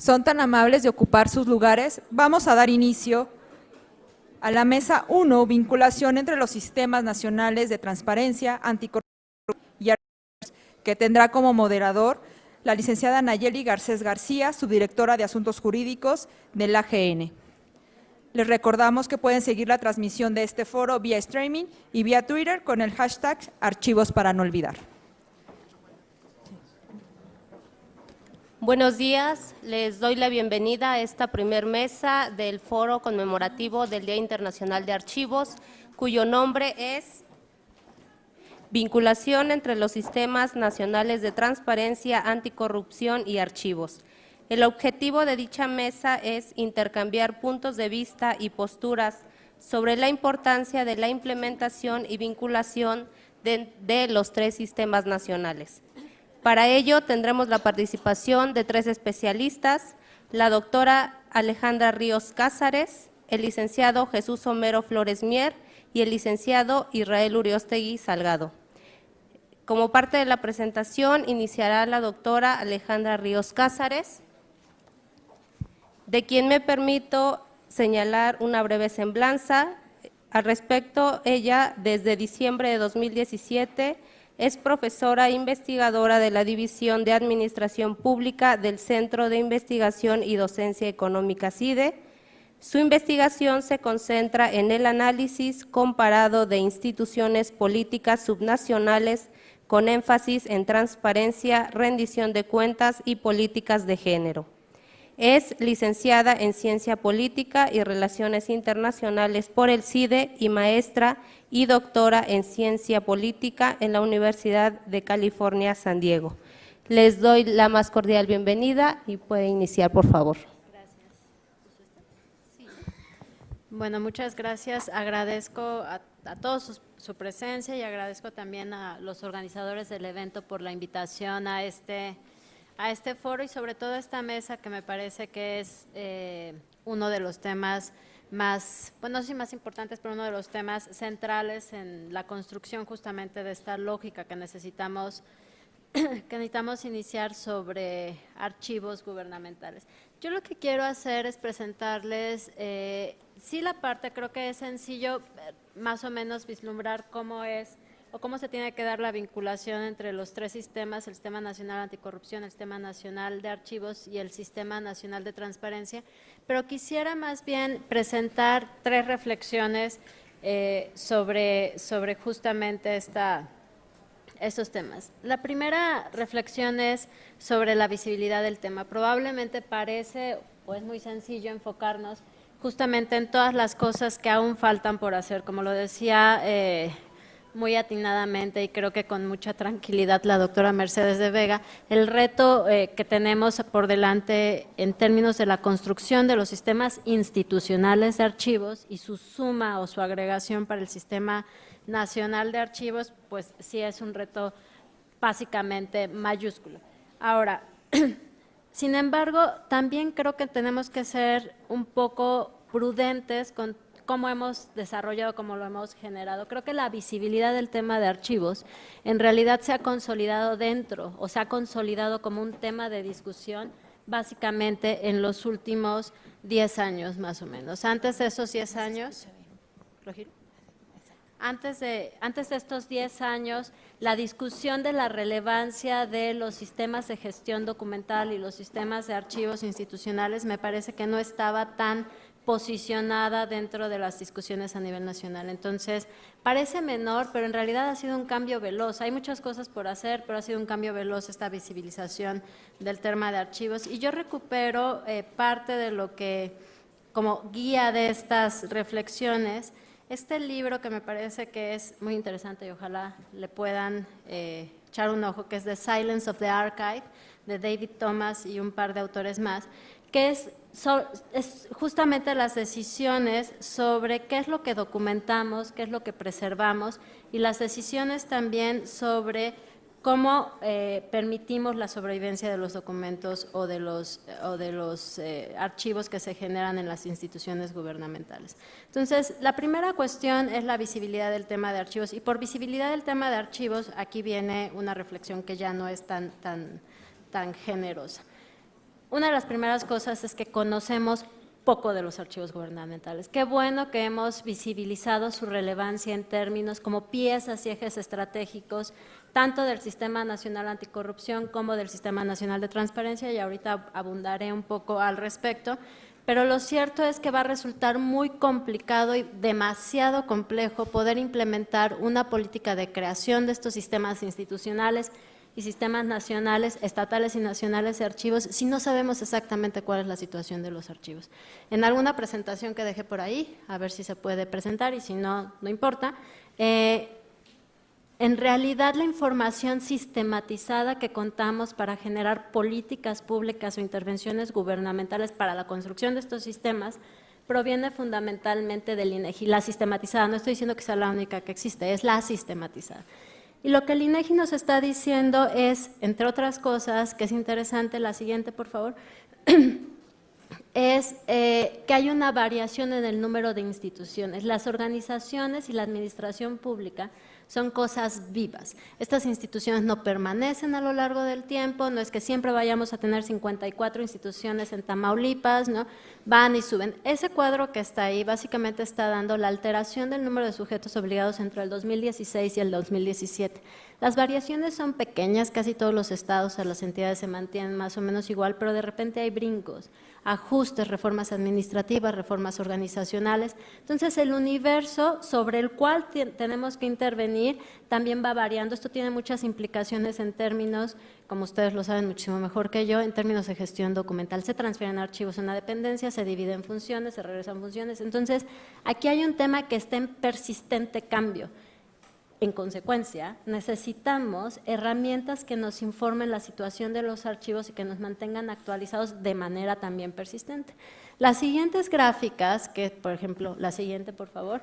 son tan amables de ocupar sus lugares, vamos a dar inicio a la mesa 1, vinculación entre los sistemas nacionales de transparencia, anticorrupción y archivos, que tendrá como moderador la licenciada Nayeli Garcés García, subdirectora de Asuntos Jurídicos del AGN. Les recordamos que pueden seguir la transmisión de este foro vía streaming y vía Twitter con el hashtag Archivos para no olvidar. Buenos días, les doy la bienvenida a esta primer mesa del foro conmemorativo del Día Internacional de Archivos, cuyo nombre es Vinculación entre los sistemas nacionales de transparencia, anticorrupción y archivos. El objetivo de dicha mesa es intercambiar puntos de vista y posturas sobre la importancia de la implementación y vinculación de los tres sistemas nacionales. Para ello tendremos la participación de tres especialistas, la doctora Alejandra Ríos Cázares, el licenciado Jesús Homero Flores Mier y el licenciado Israel Uriostegui Salgado. Como parte de la presentación iniciará la doctora Alejandra Ríos Cázares, de quien me permito señalar una breve semblanza. Al respecto, ella desde diciembre de 2017 es profesora e investigadora de la División de Administración Pública del Centro de Investigación y Docencia Económica CIDE. Su investigación se concentra en el análisis comparado de instituciones políticas subnacionales con énfasis en transparencia, rendición de cuentas y políticas de género. Es licenciada en Ciencia Política y Relaciones Internacionales por el CIDE y maestra y doctora en Ciencia Política en la Universidad de California, San Diego. Les doy la más cordial bienvenida y puede iniciar, por favor. Gracias. Bueno, muchas gracias. Agradezco a todos su presencia y agradezco también a los organizadores del evento por la invitación a este foro y sobre todo a esta mesa que me parece que es uno de los temas más, bueno, no sé si más importantes, pero uno de los temas centrales en la construcción justamente de esta lógica que necesitamos iniciar sobre archivos gubernamentales. Yo lo que quiero hacer es presentarles, sí la parte, creo que es sencillo más o menos vislumbrar cómo es o cómo se tiene que dar la vinculación entre los tres sistemas, el Sistema Nacional Anticorrupción, el Sistema Nacional de Archivos y el Sistema Nacional de Transparencia, pero quisiera más bien presentar tres reflexiones sobre justamente estos temas. La primera reflexión es sobre la visibilidad del tema. Probablemente parece o es muy sencillo enfocarnos justamente en todas las cosas que aún faltan por hacer, como lo decía muy atinadamente y creo que con mucha tranquilidad la doctora Mercedes de Vega, el reto que tenemos por delante en términos de la construcción de los sistemas institucionales de archivos y su suma o su agregación para el Sistema Nacional de Archivos, pues sí es un reto básicamente mayúsculo. Ahora, sin embargo, también creo que tenemos que ser un poco prudentes con cómo hemos desarrollado, cómo lo hemos generado. Creo que la visibilidad del tema de archivos en realidad se ha consolidado dentro o se ha consolidado como un tema de discusión básicamente en los últimos 10 años más o menos. Antes de esos 10 años, antes de estos 10 años, la discusión de la relevancia de los sistemas de gestión documental y los sistemas de archivos institucionales me parece que no estaba tan posicionada dentro de las discusiones a nivel nacional. Entonces, parece menor, pero en realidad ha sido un cambio veloz. Hay muchas cosas por hacer, pero ha sido un cambio veloz esta visibilización del tema de archivos. Y yo recupero parte de lo que, como guía de estas reflexiones, este libro que me parece que es muy interesante y ojalá le puedan echar un ojo, que es The Silence of the Archive, de David Thomas y un par de autores más, que es justamente las decisiones sobre qué es lo que documentamos, qué es lo que preservamos y las decisiones también sobre cómo permitimos la sobrevivencia de los documentos o de los archivos que se generan en las instituciones gubernamentales. Entonces, la primera cuestión es la visibilidad del tema de archivos y por visibilidad del tema de archivos aquí viene una reflexión que ya no es tan generosa. una de las primeras cosas es que conocemos poco de los archivos gubernamentales. Qué bueno que hemos visibilizado su relevancia en términos como piezas y ejes estratégicos, tanto del Sistema Nacional Anticorrupción como del Sistema Nacional de Transparencia, y ahorita abundaré un poco al respecto. Pero lo cierto es que va a resultar muy complicado y demasiado complejo poder implementar una política de creación de estos sistemas institucionales y sistemas nacionales, estatales y nacionales de archivos, si no sabemos exactamente cuál es la situación de los archivos. En alguna presentación que dejé por ahí, a ver si se puede presentar y si no, no importa, en realidad la información sistematizada que contamos para generar políticas públicas o intervenciones gubernamentales para la construcción de estos sistemas proviene fundamentalmente del INEGI, la sistematizada, no estoy diciendo que sea la única que existe, es la sistematizada. Y lo que el INEGI nos está diciendo es, entre otras cosas, que es interesante, la siguiente, por favor, es que hay una variación en el número de instituciones. Las organizaciones y la administración pública son cosas vivas. Estas instituciones no permanecen a lo largo del tiempo, no es que siempre vayamos a tener 54 instituciones en Tamaulipas, ¿no? Van y suben. Ese cuadro que está ahí básicamente está dando la alteración del número de sujetos obligados entre el 2016 y el 2017. Las variaciones son pequeñas, casi todos los estados o las entidades se mantienen más o menos igual, pero de repente hay brincos, ajustes, reformas administrativas, reformas organizacionales. Entonces, el universo sobre el cual tenemos que intervenir también va variando. Esto tiene muchas implicaciones en términos, como ustedes lo saben muchísimo mejor que yo, en términos de gestión documental. Se transfieren archivos en una dependencia, se dividen funciones, se regresan funciones. Entonces, aquí hay un tema que está en persistente cambio. En consecuencia, necesitamos herramientas que nos informen la situación de los archivos y que nos mantengan actualizados de manera también persistente. Las siguientes gráficas, que por ejemplo, la siguiente por favor,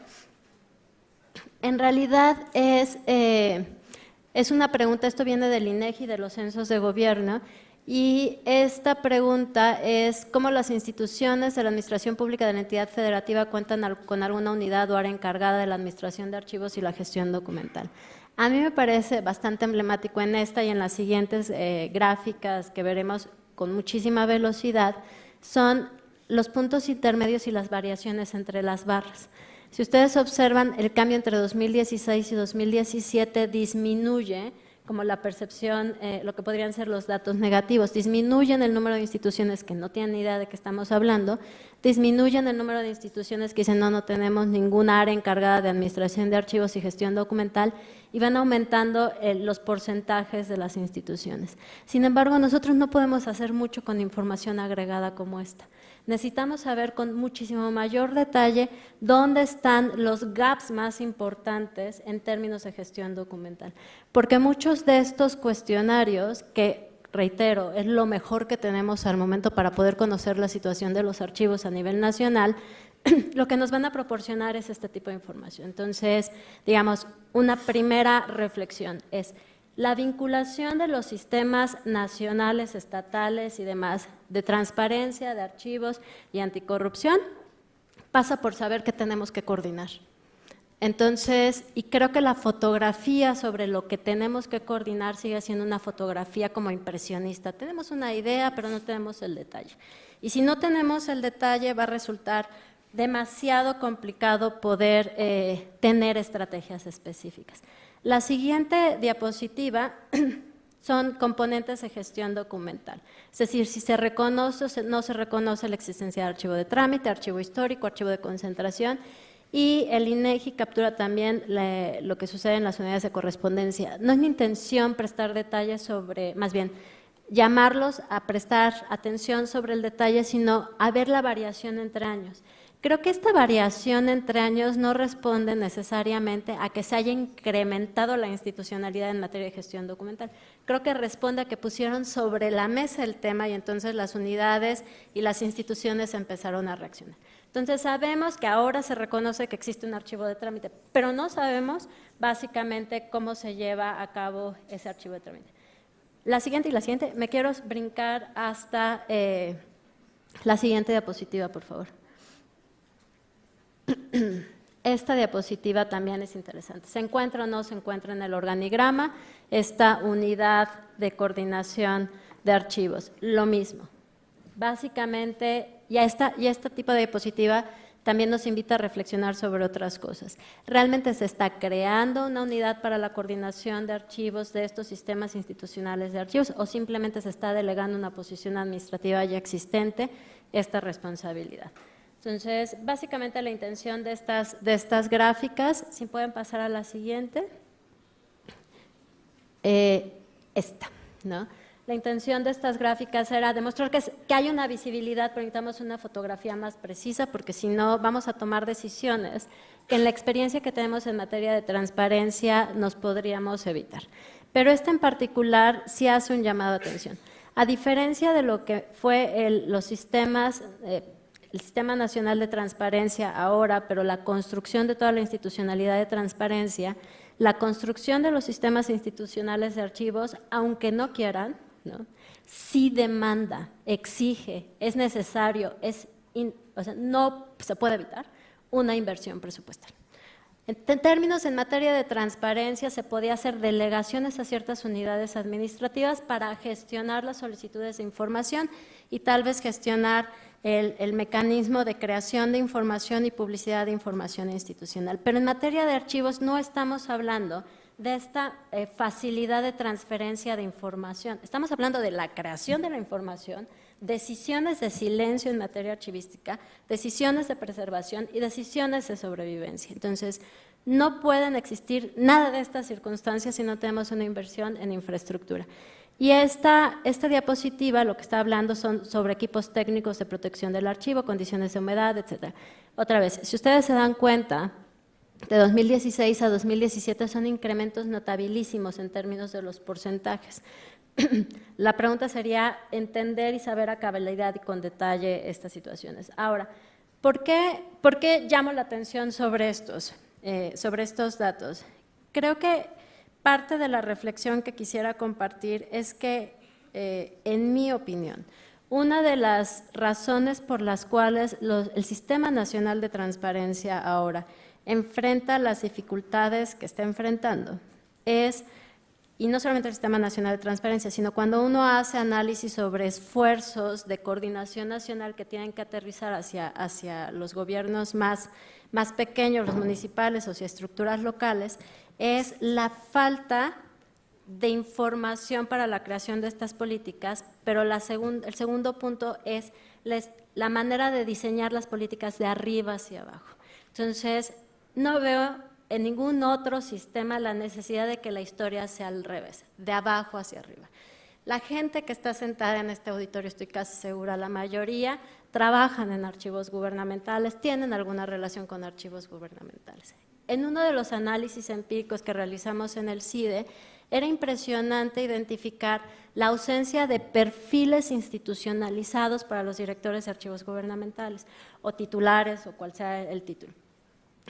en realidad es una pregunta, esto viene del INEGI, de los censos de gobierno, y esta pregunta es cómo las instituciones de la administración pública de la entidad federativa cuentan con alguna unidad o área encargada de la administración de archivos y la gestión documental. A mí me parece bastante emblemático en esta y en las siguientes gráficas que veremos con muchísima velocidad, son los puntos intermedios y las variaciones entre las barras. Si ustedes observan, el cambio entre 2016 y 2017 disminuye como la percepción, lo que podrían ser los datos negativos, disminuyen el número de instituciones que no tienen idea de qué estamos hablando, disminuyen el número de instituciones que dicen no tenemos ninguna área encargada de administración de archivos y gestión documental, y van aumentando los porcentajes de las instituciones. Sin embargo, nosotros no podemos hacer mucho con información agregada como esta. Necesitamos saber con muchísimo mayor detalle dónde están los gaps más importantes en términos de gestión documental, porque muchos de estos cuestionarios, que reitero, es lo mejor que tenemos al momento para poder conocer la situación de los archivos a nivel nacional, lo que nos van a proporcionar es este tipo de información. Entonces, digamos, una primera reflexión es la vinculación de los sistemas nacionales, estatales y demás de transparencia, de archivos y anticorrupción pasa por saber que tenemos que coordinar. Entonces, y creo que la fotografía sobre lo que tenemos que coordinar sigue siendo una fotografía como impresionista. Tenemos una idea, pero no tenemos el detalle. Y si no tenemos el detalle, va a resultar demasiado complicado poder tener estrategias específicas. La siguiente diapositiva son componentes de gestión documental, es decir, si se reconoce o no se reconoce la existencia de archivo de trámite, archivo histórico, archivo de concentración, y el INEGI captura también lo que sucede en las unidades de correspondencia. No es mi intención prestar detalles sobre, más bien, llamarlos a prestar atención sobre el detalle, sino a ver la variación entre años. Creo que esta variación entre años no responde necesariamente a que se haya incrementado la institucionalidad en materia de gestión documental. Creo que responde a que pusieron sobre la mesa el tema y entonces las unidades y las instituciones empezaron a reaccionar. Entonces sabemos que ahora se reconoce que existe un archivo de trámite, pero no sabemos básicamente cómo se lleva a cabo ese archivo de trámite. La siguiente y la siguiente, me quiero brincar hasta la siguiente diapositiva, por favor. Esta diapositiva también es interesante. ¿Se encuentra o no se encuentra en el organigrama esta unidad de coordinación de archivos? Lo mismo. Básicamente, y este tipo de diapositiva también nos invita a reflexionar sobre otras cosas. ¿Realmente se está creando una unidad para la coordinación de archivos de estos sistemas institucionales de archivos o simplemente se está delegando una posición administrativa ya existente esta responsabilidad? Entonces, básicamente la intención de estas gráficas, si pueden pasar a la siguiente, esta, ¿no? La intención de estas gráficas era demostrar que hay una visibilidad, pero necesitamos una fotografía más precisa, porque si no vamos a tomar decisiones que en la experiencia que tenemos en materia de transparencia nos podríamos evitar. Pero este en particular sí hace un llamado de atención. A diferencia de lo que fue los sistemas, el Sistema Nacional de Transparencia ahora, pero la construcción de toda la institucionalidad de transparencia, la construcción de los sistemas institucionales de archivos, aunque no quieran, ¿no?, sí demanda, exige, es necesario, o sea, no se puede evitar una inversión presupuestal. En términos en materia de transparencia, se podía hacer delegaciones a ciertas unidades administrativas para gestionar las solicitudes de información y tal vez gestionar el mecanismo de creación de información y publicidad de información institucional. Pero en materia de archivos no estamos hablando de esta facilidad de transferencia de información. Estamos hablando de la creación de la información, decisiones de silencio en materia archivística, decisiones de preservación y decisiones de sobrevivencia. Entonces, no pueden existir nada de estas circunstancias si no tenemos una inversión en infraestructura. Y esta diapositiva lo que está hablando son sobre equipos técnicos de protección del archivo, condiciones de humedad, etc. Otra vez, si ustedes se dan cuenta, de 2016 a 2017 son incrementos notabilísimos en términos de los porcentajes. La pregunta sería entender y saber a cabalidad y con detalle estas situaciones. Ahora, ¿por qué llamo la atención sobre estos datos? Creo que parte de la reflexión que quisiera compartir es que, en mi opinión, una de las razones por las cuales el Sistema Nacional de Transparencia ahora enfrenta las dificultades que está enfrentando es, y no solamente el Sistema Nacional de Transparencia, sino cuando uno hace análisis sobre esfuerzos de coordinación nacional que tienen que aterrizar hacia los gobiernos más pequeños, los municipales o hacia estructuras locales, es la falta de información para la creación de estas políticas, pero el segundo punto es la manera de diseñar las políticas de arriba hacia abajo. Entonces, no veo en ningún otro sistema la necesidad de que la historia sea al revés, de abajo hacia arriba. La gente que está sentada en este auditorio, estoy casi segura, la mayoría trabajan en archivos gubernamentales, tienen alguna relación con archivos gubernamentales. En uno de los análisis empíricos que realizamos en el CIDE, era impresionante identificar la ausencia de perfiles institucionalizados para los directores de archivos gubernamentales, o titulares, o cual sea el título.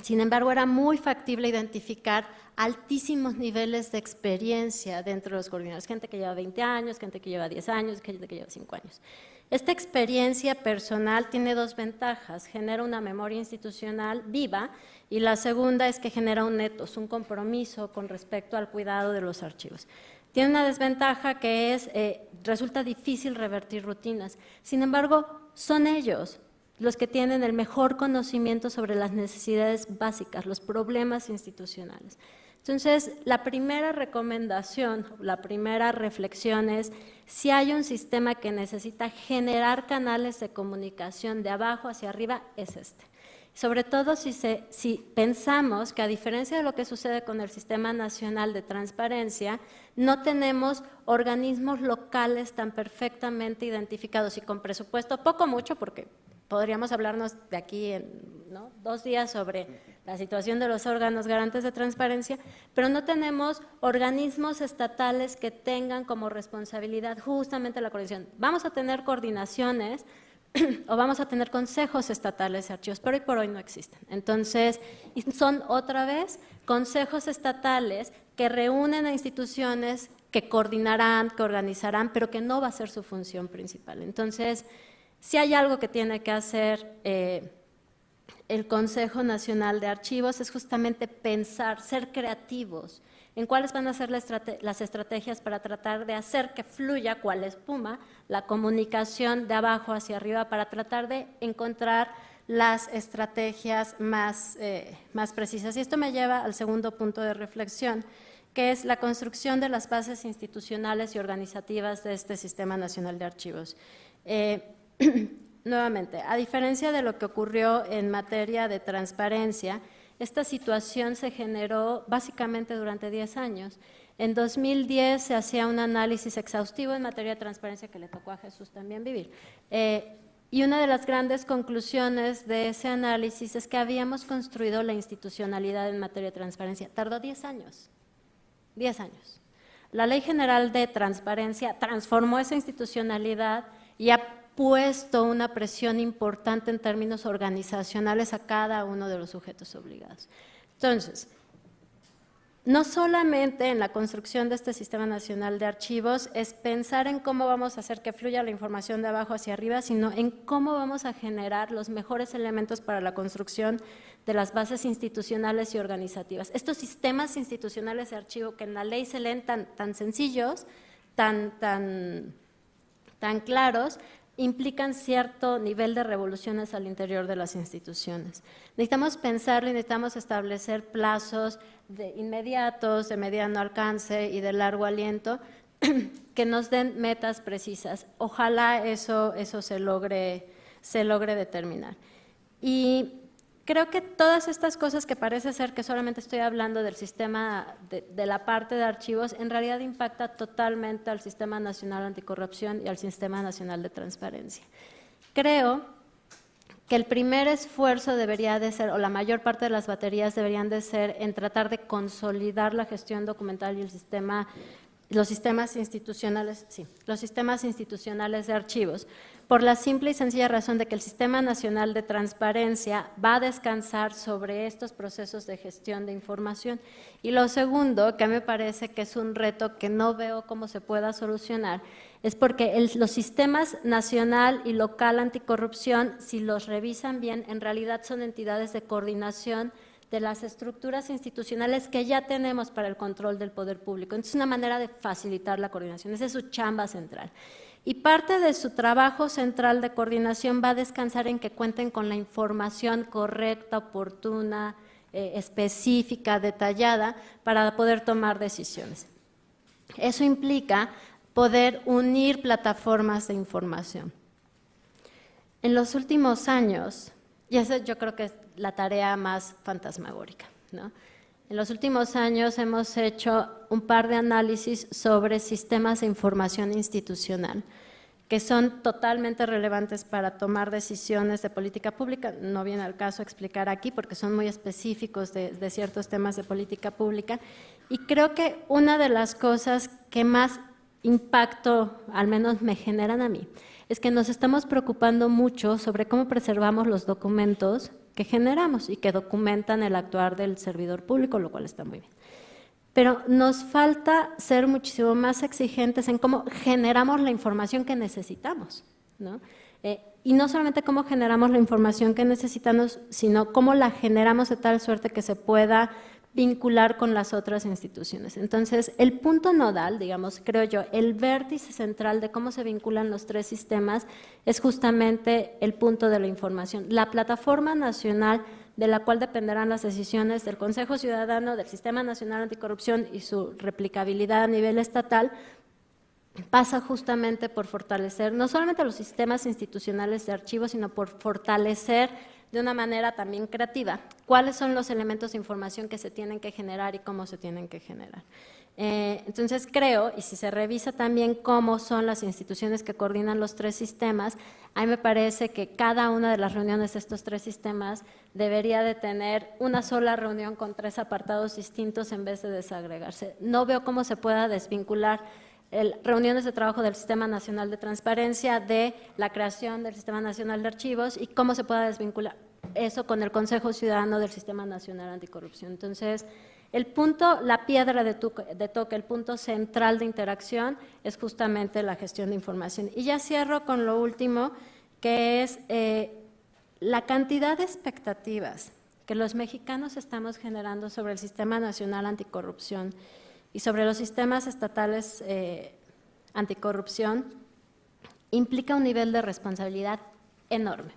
Sin embargo, era muy factible identificar altísimos niveles de experiencia dentro de los coordinadores, gente que lleva 20 años, gente que lleva 10 años, gente que lleva 5 años. Esta experiencia personal tiene dos ventajas: genera una memoria institucional viva y la segunda es que genera un ethos, un compromiso con respecto al cuidado de los archivos. Tiene una desventaja que es, resulta difícil revertir rutinas. Sin embargo, son ellos los que tienen el mejor conocimiento sobre las necesidades básicas, los problemas institucionales. Entonces, la primera recomendación, la primera reflexión es, si hay un sistema que necesita generar canales de comunicación de abajo hacia arriba, es este. Sobre todo si pensamos que, a diferencia de lo que sucede con el Sistema Nacional de Transparencia, no tenemos organismos locales tan perfectamente identificados y con presupuesto, poco mucho, porque podríamos hablarnos de aquí en 2 días sobre la situación de los órganos garantes de transparencia, pero no tenemos organismos estatales que tengan como responsabilidad justamente la coordinación. Vamos a tener coordinaciones o vamos a tener consejos estatales de archivos, pero hoy por hoy no existen. Entonces, son otra vez consejos estatales que reúnen a instituciones que coordinarán, que organizarán, pero que no va a ser su función principal. Entonces, si hay algo que tiene que hacer el Consejo Nacional de Archivos es justamente pensar, ser creativos en cuáles van a ser las estrategias para tratar de hacer que fluya, cuál espuma, la comunicación de abajo hacia arriba para tratar de encontrar las estrategias más precisas. Y esto me lleva al segundo punto de reflexión, que es la construcción de las bases institucionales y organizativas de este Sistema Nacional de Archivos. Nuevamente, a diferencia de lo que ocurrió en materia de transparencia, esta situación se generó básicamente durante 10 años. En 2010 se hacía un análisis exhaustivo en materia de transparencia que le tocó a Jesús también vivir. Y una de las grandes conclusiones de ese análisis es que habíamos construido la institucionalidad en materia de transparencia. Tardó 10 años. 10 años. La Ley General de Transparencia transformó esa institucionalidad y ha puesto una presión importante en términos organizacionales a cada uno de los sujetos obligados. Entonces, no solamente en la construcción de este Sistema Nacional de Archivos es pensar en cómo vamos a hacer que fluya la información de abajo hacia arriba, sino en cómo vamos a generar los mejores elementos para la construcción de las bases institucionales y organizativas. Estos sistemas institucionales de archivo que en la ley se leen tan sencillos, tan claros, implican cierto nivel de revoluciones al interior de las instituciones. Necesitamos pensarlo y necesitamos establecer plazos inmediatos, de mediano alcance y de largo aliento que nos den metas precisas. Ojalá eso se logre determinar. Y creo que todas estas cosas que parece ser que solamente estoy hablando del sistema, de la parte de archivos, en realidad impacta totalmente al Sistema Nacional Anticorrupción y al Sistema Nacional de Transparencia. Creo que el primer esfuerzo debería de ser, o la mayor parte de las baterías deberían de ser en tratar de consolidar la gestión documental y los sistemas institucionales de archivos, por la simple y sencilla razón de que el Sistema Nacional de Transparencia va a descansar sobre estos procesos de gestión de información. Y lo segundo, que me parece que es un reto que no veo cómo se pueda solucionar, es porque los sistemas nacional y local anticorrupción, si los revisan bien, en realidad son entidades de coordinación de las estructuras institucionales que ya tenemos para el control del poder público. Entonces, es una manera de facilitar la coordinación, esa es su chamba central. Y parte de su trabajo central de coordinación va a descansar en que cuenten con la información correcta, oportuna, específica, detallada, para poder tomar decisiones. Eso implica poder unir plataformas de información. En los últimos años, y esa yo creo que es la tarea más fantasmagórica, ¿no? En los últimos años hemos hecho un par de análisis sobre sistemas de información institucional que son totalmente relevantes para tomar decisiones de política pública. No viene al caso explicar aquí porque son muy específicos de ciertos temas de política pública. Y creo que una de las cosas que más impacto, al menos me generan a mí, es que nos estamos preocupando mucho sobre cómo preservamos los documentos que generamos y que documentan el actuar del servidor público, lo cual está muy bien. Pero nos falta ser muchísimo más exigentes en cómo generamos la información que necesitamos, ¿no? Y no solamente cómo generamos la información que necesitamos, sino cómo la generamos de tal suerte que se pueda vincular con las otras instituciones. Entonces, el punto nodal, digamos, creo yo, el vértice central de cómo se vinculan los tres sistemas es justamente el punto de la información. La plataforma nacional de la cual dependerán las decisiones del Consejo Ciudadano, del Sistema Nacional Anticorrupción y su replicabilidad a nivel estatal, pasa justamente por fortalecer no solamente los sistemas institucionales de archivos, sino por fortalecer de una manera también creativa cuáles son los elementos de información que se tienen que generar y cómo se tienen que generar. Entonces creo, y si se revisa también cómo son las instituciones que coordinan los tres sistemas, a mí me parece que cada una de las reuniones de estos tres sistemas debería de tener una sola reunión con tres apartados distintos en vez de desagregarse. No veo cómo se pueda desvincular reuniones de trabajo del Sistema Nacional de Transparencia de la creación del Sistema Nacional de Archivos y cómo se pueda desvincular eso con el Consejo Ciudadano del Sistema Nacional Anticorrupción. Entonces, el punto, la piedra de toque, el punto central de interacción es justamente la gestión de información. Y ya cierro con lo último, que es la cantidad de expectativas que los mexicanos estamos generando sobre el Sistema Nacional Anticorrupción y sobre los sistemas estatales anticorrupción implica un nivel de responsabilidad enorme.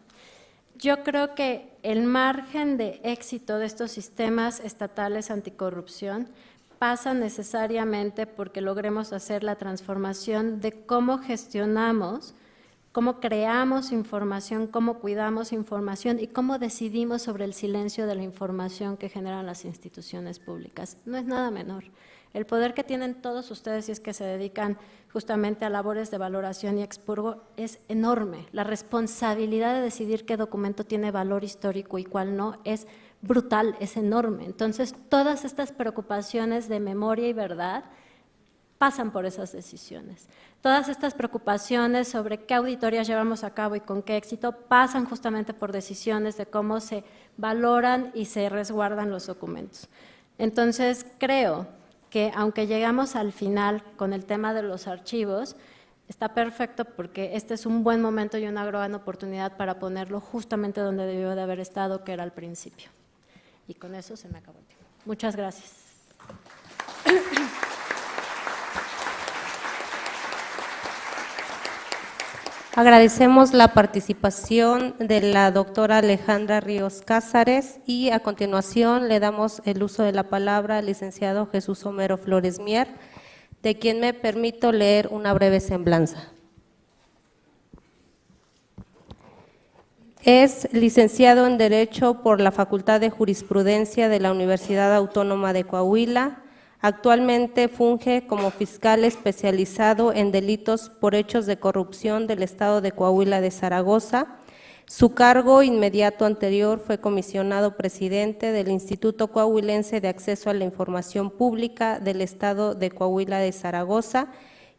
Yo creo que el margen de éxito de estos sistemas estatales anticorrupción pasa necesariamente porque logremos hacer la transformación de cómo gestionamos, cómo creamos información, cómo cuidamos información y cómo decidimos sobre el silencio de la información que generan las instituciones públicas. No es nada menor. El poder que tienen todos ustedes, si es que se dedican justamente a labores de valoración y expurgo, es enorme. La responsabilidad de decidir qué documento tiene valor histórico y cuál no es brutal, es enorme. Entonces, todas estas preocupaciones de memoria y verdad pasan por esas decisiones. Todas estas preocupaciones sobre qué auditorías llevamos a cabo y con qué éxito pasan justamente por decisiones de cómo se valoran y se resguardan los documentos. Entonces, creo que aunque llegamos al final con el tema de los archivos, está perfecto porque este es un buen momento y una gran oportunidad para ponerlo justamente donde debió de haber estado, que era al principio. Y con eso se me acabó el tiempo. Muchas gracias. Agradecemos la participación de la doctora Alejandra Ríos Cázares y a continuación le damos el uso de la palabra al licenciado Jesús Homero Flores Mier, de quien me permito leer una breve semblanza. Es licenciado en Derecho por la Facultad de Jurisprudencia de la Universidad Autónoma de Coahuila. Actualmente funge como fiscal especializado en delitos por hechos de corrupción del Estado de Coahuila de Zaragoza. Su cargo inmediato anterior fue comisionado presidente del Instituto Coahuilense de Acceso a la Información Pública del Estado de Coahuila de Zaragoza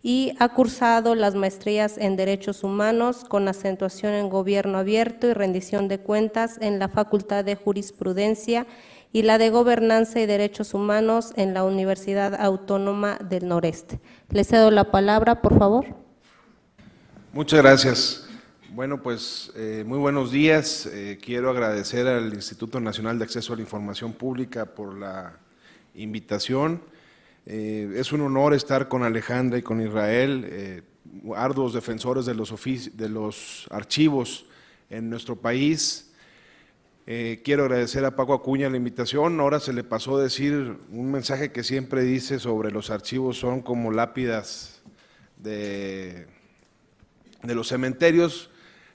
y ha cursado las maestrías en Derechos Humanos con acentuación en Gobierno Abierto y Rendición de Cuentas en la Facultad de Jurisprudencia y la de Gobernanza y Derechos Humanos en la Universidad Autónoma del Noreste. Le cedo la palabra, por favor. Muchas gracias. Bueno, pues muy buenos días. Quiero agradecer al Instituto Nacional de Acceso a la Información Pública por la invitación. Es un honor estar con Alejandra y con Israel, arduos defensores de los archivos en nuestro país. Quiero agradecer a Paco Acuña la invitación. Ahora se le pasó a decir un mensaje que siempre dice sobre los archivos son como lápidas de los cementerios,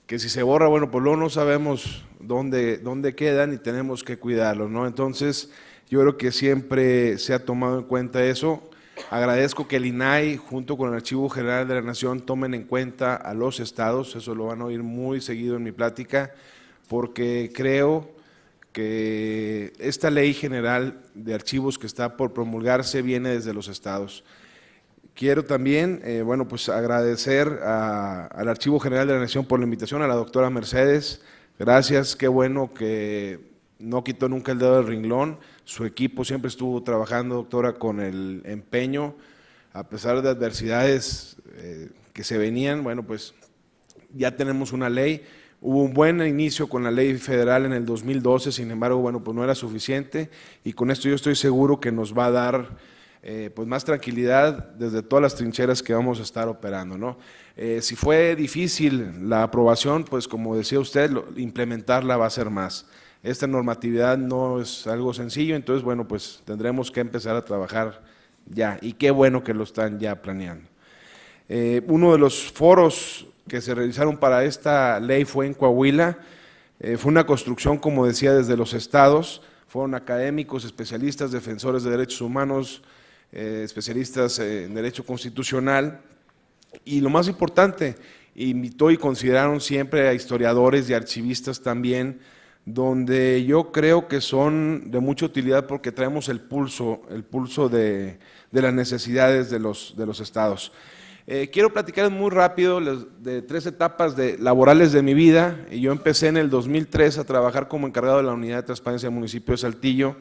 que si se borra, bueno, pues luego no sabemos dónde quedan y tenemos que cuidarlos, ¿no? Entonces, yo creo que siempre se ha tomado en cuenta eso. Agradezco que el INAI, junto con el Archivo General de la Nación, tomen en cuenta a los estados, eso lo van a oír muy seguido en mi plática, porque creo que esta ley general de archivos que está por promulgarse viene desde los estados. Quiero también, bueno, pues agradecer al Archivo General de la Nación por la invitación, a la doctora Mercedes. Gracias, qué bueno que no quitó nunca el dedo del renglón. Su equipo siempre estuvo trabajando, doctora, con el empeño, a pesar de adversidades que se venían. Bueno, pues ya tenemos una ley. Hubo un buen inicio con la ley federal en el 2012, sin embargo, bueno, pues no era suficiente y con esto yo estoy seguro que nos va a dar pues más tranquilidad desde todas las trincheras que vamos a estar operando, ¿no? Si fue difícil la aprobación, pues como decía usted, implementarla va a ser más. Esta normatividad no es algo sencillo, entonces, bueno, pues tendremos que empezar a trabajar ya y qué bueno que lo están ya planeando. Uno de los foros que se realizaron para esta ley fue en Coahuila, fue una construcción, como decía, desde los estados, fueron académicos, especialistas, defensores de derechos humanos, especialistas en derecho constitucional y lo más importante, invitó y consideraron siempre a historiadores y archivistas también, donde yo creo que son de mucha utilidad porque traemos el pulso de las necesidades de los estados. Quiero platicar muy rápido de 3 etapas laborales de mi vida. Yo empecé en el 2003 a trabajar como encargado de la Unidad de Transparencia del municipio de Saltillo.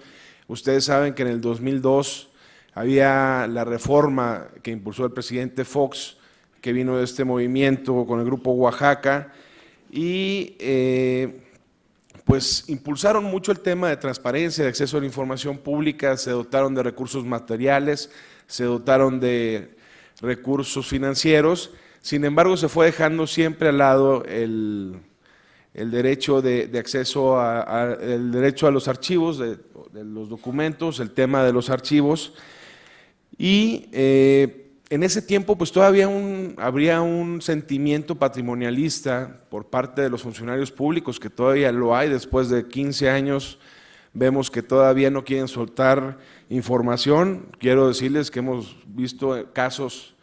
Ustedes saben que en el 2002 había la reforma que impulsó el presidente Fox, que vino de este movimiento con el Grupo Oaxaca, y pues impulsaron mucho el tema de transparencia, de acceso a la información pública, se dotaron de recursos materiales, se dotaron de recursos financieros. Sin embargo, se fue dejando siempre al lado el derecho de acceso el derecho a los archivos, de los documentos, el tema de los archivos. Y en ese tiempo pues todavía habría un sentimiento patrimonialista por parte de los funcionarios públicos, que todavía lo hay. Después de 15 años vemos que todavía no quieren soltar información. Quiero decirles que hemos visto casos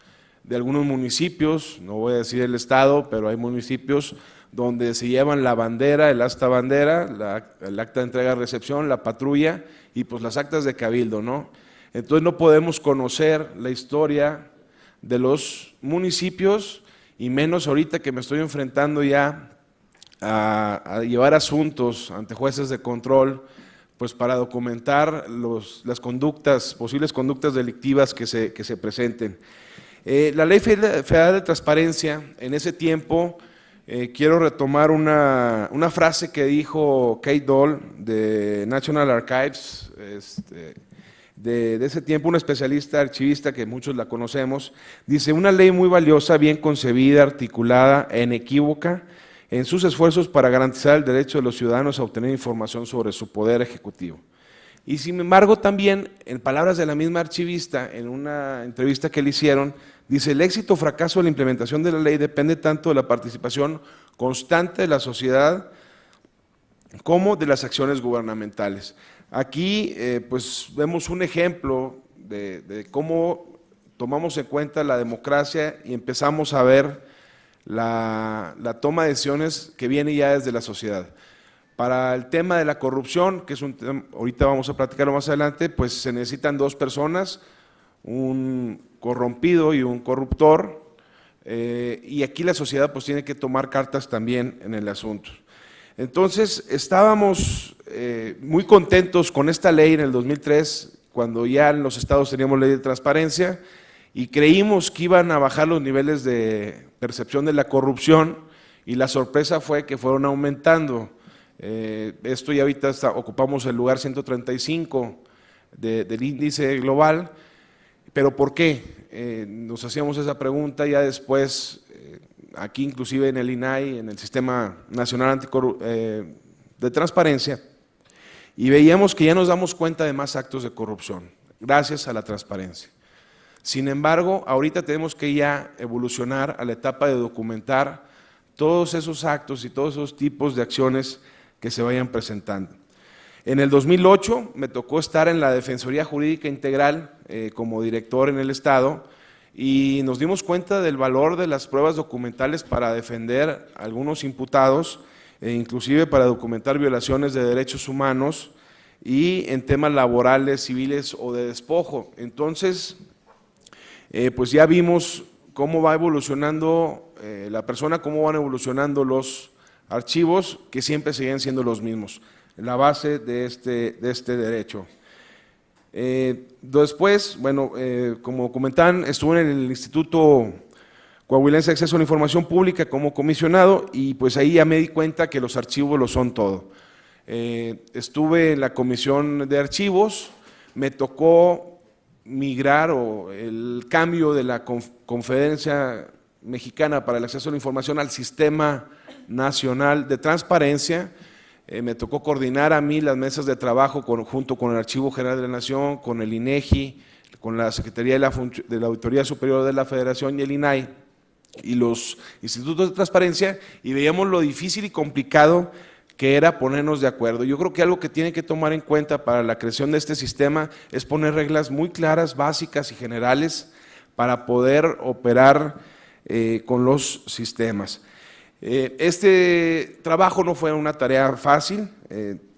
de algunos municipios, no voy a decir el estado, pero hay municipios donde se llevan la bandera, el asta bandera, el acta de entrega-recepción, la patrulla y pues las actas de cabildo, ¿no? Entonces no podemos conocer la historia de los municipios, y menos ahorita que me estoy enfrentando ya a llevar asuntos ante jueces de control, pues para documentar las conductas, posibles conductas delictivas que se presenten. La Ley Federal de Transparencia, en ese tiempo, quiero retomar una frase que dijo Kate Doll de National Archives, de ese tiempo, una especialista archivista que muchos la conocemos. Dice: una ley muy valiosa, bien concebida, articulada e inequívoca en sus esfuerzos para garantizar el derecho de los ciudadanos a obtener información sobre su poder ejecutivo. Y sin embargo también, en palabras de la misma archivista, en una entrevista que le hicieron, dice: el éxito o fracaso de la implementación de la ley depende tanto de la participación constante de la sociedad como de las acciones gubernamentales. Aquí pues vemos un ejemplo de cómo tomamos en cuenta la democracia y empezamos a ver la toma de decisiones que viene ya desde la sociedad. Para el tema de la corrupción, que es un tema, ahorita vamos a platicarlo más adelante, pues se necesitan dos personas, un corrompido y un corruptor, y aquí la sociedad pues tiene que tomar cartas también en el asunto. Entonces estábamos muy contentos con esta ley en el 2003, cuando ya en los estados teníamos ley de transparencia, y creímos que iban a bajar los niveles de percepción de la corrupción, y la sorpresa fue que fueron aumentando. Esto ya ahorita ocupamos el lugar 135 del índice global. ¿Pero por qué? Nos hacíamos esa pregunta ya después, aquí inclusive en el INAI, en el Sistema Nacional de Transparencia, y veíamos que ya nos damos cuenta de más actos de corrupción, gracias a la transparencia. Sin embargo, ahorita tenemos que ya evolucionar a la etapa de documentar todos esos actos y todos esos tipos de acciones que se vayan presentando. En el 2008 me tocó estar en la Defensoría Jurídica Integral como director en el Estado, y nos dimos cuenta del valor de las pruebas documentales para defender a algunos imputados, inclusive para documentar violaciones de derechos humanos y en temas laborales, civiles o de despojo. Entonces, pues ya vimos cómo va evolucionando la persona, cómo van evolucionando los archivos, que siempre siguen siendo los mismos, la base de este derecho. Después, bueno, como comentaban, estuve en el Instituto Coahuilense de Acceso a la Información Pública como comisionado, y pues ahí ya me di cuenta que los archivos lo son todo. Estuve en la Comisión de Archivos, me tocó migrar el cambio de la Conferencia Mexicana para el Acceso a la Información al Sistema Nacional de Transparencia. Me tocó coordinar a mí las mesas de trabajo junto con el Archivo General de la Nación, con el INEGI, con la Secretaría de la Auditoría Superior de la Federación y el INAI y los institutos de transparencia, y veíamos lo difícil y complicado que era ponernos de acuerdo. Yo creo que algo que tiene que tomar en cuenta para la creación de este sistema es poner reglas muy claras, básicas y generales para poder operar con los sistemas. Este trabajo no fue una tarea fácil.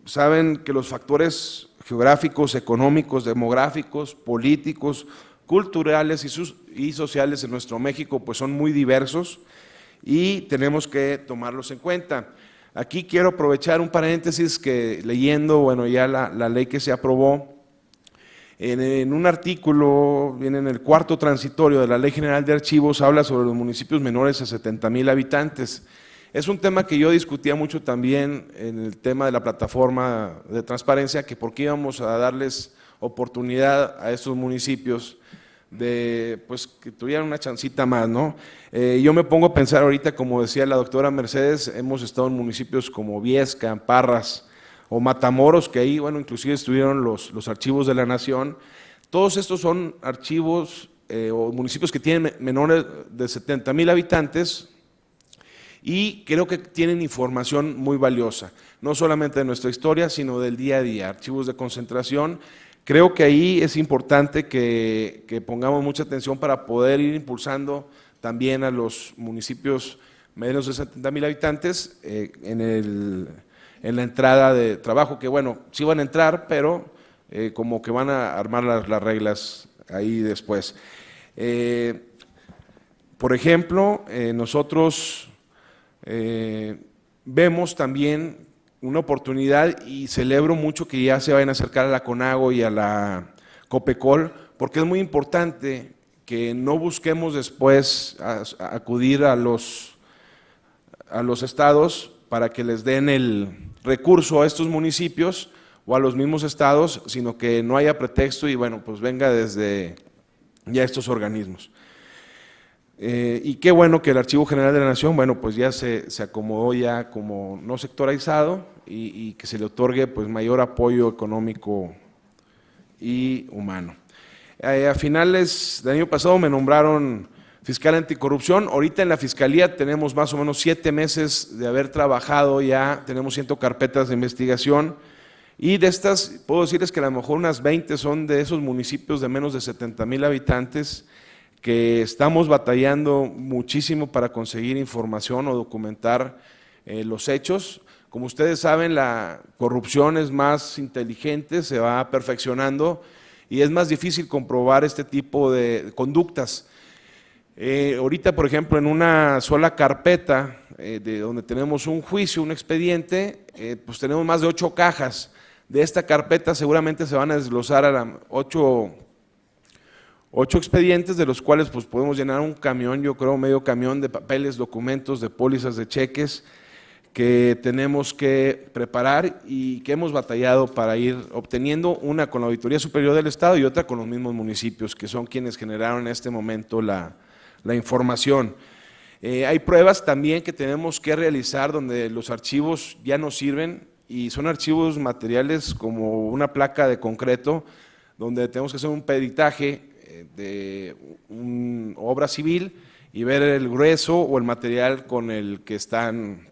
Saben que los factores geográficos, económicos, demográficos, políticos, culturales y sociales en nuestro México pues son muy diversos, y tenemos que tomarlos en cuenta. Aquí quiero aprovechar un paréntesis que leyendo, bueno, ya la ley que se aprobó, en un artículo, viene en el cuarto transitorio de la Ley General de Archivos, habla sobre los municipios menores a 70,000 habitantes. Es un tema que yo discutía mucho también en el tema de la plataforma de transparencia, que por qué íbamos a darles oportunidad a estos municipios pues, que tuvieran una chancita más, ¿no? Yo me pongo a pensar ahorita, como decía la doctora Mercedes, hemos estado en municipios como Viesca, Parras o Matamoros, que ahí, bueno, inclusive estuvieron los archivos de la Nación. Todos estos son archivos o municipios que tienen menores de 70,000 habitantes, y creo que tienen información muy valiosa, no solamente de nuestra historia, sino del día a día, archivos de concentración. Creo que ahí es importante que pongamos mucha atención para poder ir impulsando también a los municipios menos de 70,000 habitantes en la entrada de trabajo, que bueno, sí van a entrar, pero como que van a armar las reglas ahí después. Por ejemplo, nosotros vemos también una oportunidad, y celebro mucho que ya se vayan a acercar a la CONAGO y a la COPECOL, porque es muy importante que no busquemos después acudir a los estados para que les den el recurso a estos municipios o a los mismos estados, sino que no haya pretexto y bueno, pues venga desde ya estos organismos. Y qué bueno que el Archivo General de la Nación, bueno, pues ya se acomodó ya como no sectorizado, y que se le otorgue pues mayor apoyo económico y humano. A finales del año pasado me nombraron fiscal anticorrupción. Ahorita en la Fiscalía tenemos más o menos 7 meses de haber trabajado, ya tenemos 100 carpetas de investigación, y de estas puedo decirles que a lo mejor unas 20 son de esos municipios de menos de 70,000 habitantes, que estamos batallando muchísimo para conseguir información o documentar los hechos. Como ustedes saben, la corrupción es más inteligente, se va perfeccionando y es más difícil comprobar este tipo de conductas. Ahorita, por ejemplo, en una sola carpeta, de donde tenemos un juicio, un expediente, pues tenemos más de 8 cajas. De esta carpeta seguramente se van a desglosar a 8 expedientes, de los cuales pues podemos llenar un camión, yo creo medio camión de papeles, documentos, de pólizas, de cheques, que tenemos que preparar y que hemos batallado para ir obteniendo, una con la Auditoría Superior del Estado y otra con los mismos municipios, que son quienes generaron en este momento la información. Hay pruebas también que tenemos que realizar donde los archivos ya no sirven, y son archivos materiales como una placa de concreto, donde tenemos que hacer un peritaje de una obra civil y ver el grueso o el material con el que están,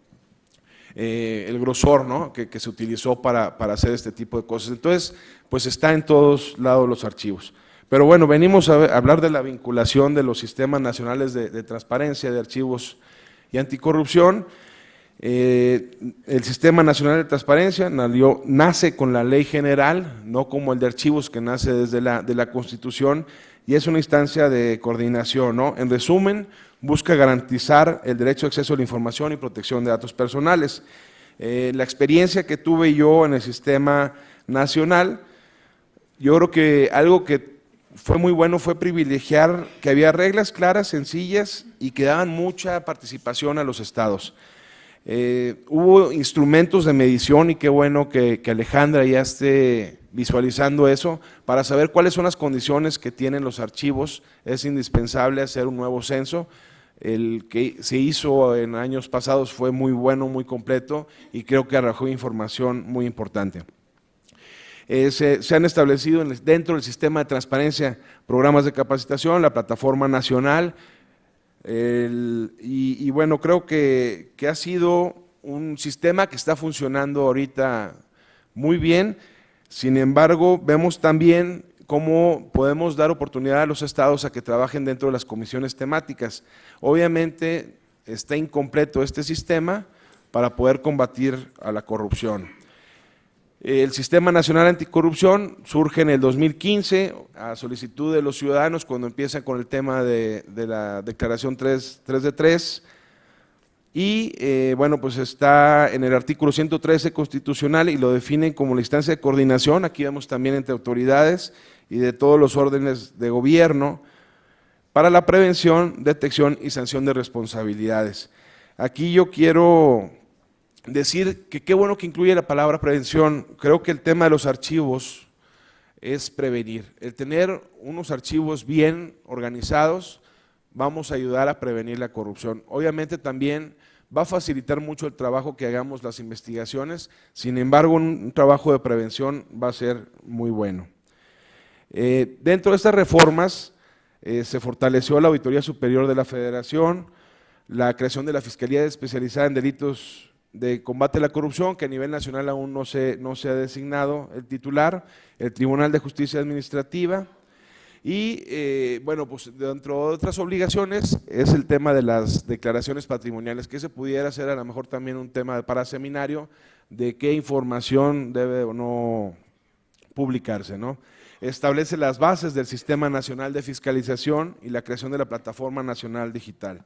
el grosor, ¿no?, que se utilizó para hacer este tipo de cosas. Entonces, pues está en todos lados los archivos. Pero bueno, venimos a hablar de la vinculación de los sistemas nacionales de transparencia, de archivos y anticorrupción. El Sistema Nacional de Transparencia nace con la Ley General, no como el de archivos que nace desde la Constitución, y es una instancia de coordinación, ¿no? En resumen, busca garantizar el derecho de acceso a la información y protección de datos personales. La experiencia que tuve yo en el Sistema Nacional, yo creo que algo que fue muy bueno fue privilegiar que había reglas claras, sencillas, y que daban mucha participación a los estados. Hubo instrumentos de medición, y qué bueno que Alejandra ya esté visualizando eso, para saber cuáles son las condiciones que tienen los archivos. Es indispensable hacer un nuevo censo. El que se hizo en años pasados fue muy bueno, muy completo, y creo que arrojó información muy importante. Se han establecido dentro del sistema de transparencia programas de capacitación, la plataforma nacional, y bueno, creo que ha sido un sistema que está funcionando ahorita muy bien. Sin embargo, vemos también cómo podemos dar oportunidad a los estados a que trabajen dentro de las comisiones temáticas. Obviamente está incompleto este sistema para poder combatir a la corrupción. El Sistema Nacional Anticorrupción surge en el 2015 a solicitud de los ciudadanos, cuando empieza con el tema de la declaración 3 de 3, y bueno, pues está en el artículo 113 constitucional y lo definen como la instancia de coordinación. Aquí vemos también entre autoridades y de todos los órdenes de gobierno para la prevención, detección y sanción de responsabilidades. Aquí yo quiero decir que qué bueno que incluye la palabra prevención. Creo que el tema de los archivos es prevenir. El tener unos archivos bien organizados vamos a ayudar a prevenir la corrupción. Obviamente también va a facilitar mucho el trabajo que hagamos las investigaciones, sin embargo un trabajo de prevención va a ser muy bueno. Dentro de estas reformas se fortaleció la Auditoría Superior de la Federación, la creación de la Fiscalía Especializada en Delitos de Combate a la Corrupción, que a nivel nacional aún no se ha designado el titular, el Tribunal de Justicia Administrativa, y bueno, pues dentro de otras obligaciones es el tema de las declaraciones patrimoniales, que se pudiera hacer a lo mejor también un tema para seminario, de qué información debe o no publicarse, ¿no? Establece las bases del Sistema Nacional de Fiscalización y la creación de la Plataforma Nacional Digital.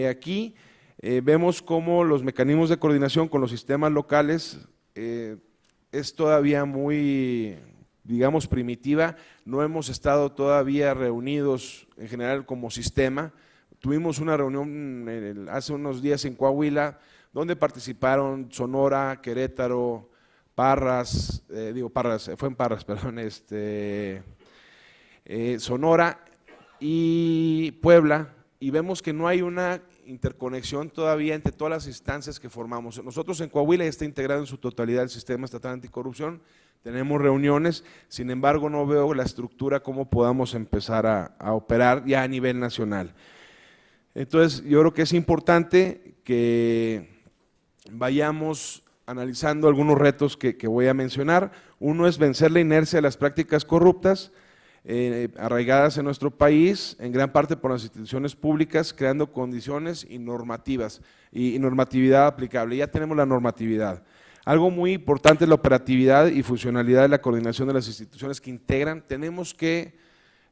Aquí vemos cómo los mecanismos de coordinación con los sistemas locales es todavía muy, digamos, primitiva. No hemos estado todavía reunidos en general como sistema. Tuvimos una reunión hace unos días en Coahuila, donde participaron Sonora, Querétaro, Parras, fue en Parras, perdón, Sonora y Puebla, y vemos que no hay una interconexión todavía entre todas las instancias que formamos. Nosotros en Coahuila ya está integrado en su totalidad el Sistema Estatal Anticorrupción, tenemos reuniones, sin embargo no veo la estructura cómo podamos empezar a operar ya a nivel nacional. Entonces yo creo que es importante que vayamos analizando algunos retos que voy a mencionar. Uno es vencer la inercia de las prácticas corruptas, arraigadas en nuestro país, en gran parte por las instituciones públicas, creando condiciones y normativas, y normatividad aplicable. Ya tenemos la normatividad. Algo muy importante es la operatividad y funcionalidad de la coordinación de las instituciones que integran. Tenemos que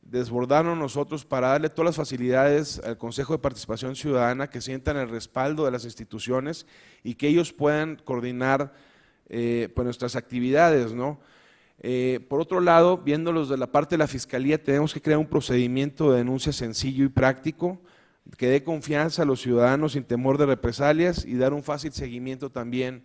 desbordarnos nosotros para darle todas las facilidades al Consejo de Participación Ciudadana, que sientan el respaldo de las instituciones y que ellos puedan coordinar pues nuestras actividades, ¿no? Por otro lado, viéndolos de la parte de la Fiscalía, tenemos que crear un procedimiento de denuncia sencillo y práctico, que dé confianza a los ciudadanos sin temor de represalias y dar un fácil seguimiento también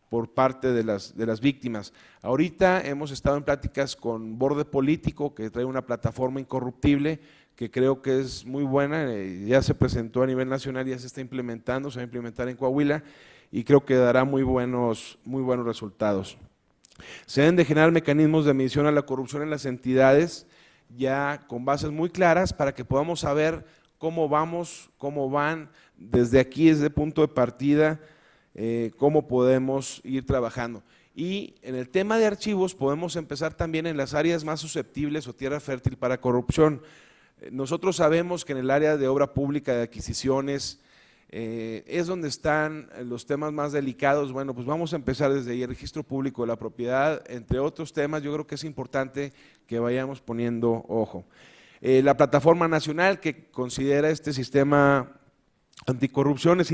por parte de las víctimas. Ahorita hemos estado en pláticas con Borde Político, que trae una plataforma incorruptible, que creo que es muy buena, ya se presentó a nivel nacional, ya se está implementando, se va a implementar en Coahuila, y creo que dará muy buenos resultados. Se deben de generar mecanismos de medición a la corrupción en las entidades, ya con bases muy claras, para que podamos saber cómo vamos, cómo van, desde aquí, desde el punto de partida, cómo podemos ir trabajando. Y en el tema de archivos podemos empezar también en las áreas más susceptibles o tierra fértil para corrupción. Nosotros sabemos que en el área de obra pública, de adquisiciones, es donde están los temas más delicados. Bueno, pues vamos a empezar desde ahí, el registro público de la propiedad, entre otros temas. Yo creo que es importante que vayamos poniendo ojo. La plataforma nacional que considera este sistema anticorrupción es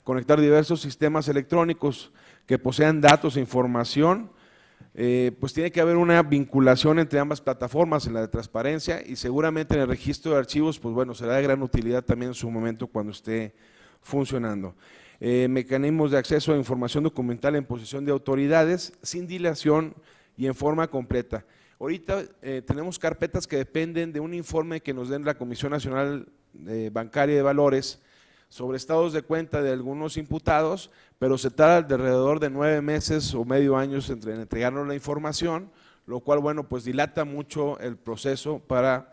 conectar diversos sistemas electrónicos que posean datos e información. Pues tiene que haber una vinculación entre ambas plataformas en la de transparencia, y seguramente en el registro de archivos, pues bueno, será de gran utilidad también en su momento cuando esté funcionando. Mecanismos de acceso a información documental en posesión de autoridades, sin dilación y en forma completa. Ahorita tenemos carpetas que dependen de un informe que nos den la Comisión Nacional Bancaria de Valores sobre estados de cuenta de algunos imputados, pero se tarda de alrededor de 9 meses o medio año en entregarnos la información, lo cual, bueno, pues dilata mucho el proceso para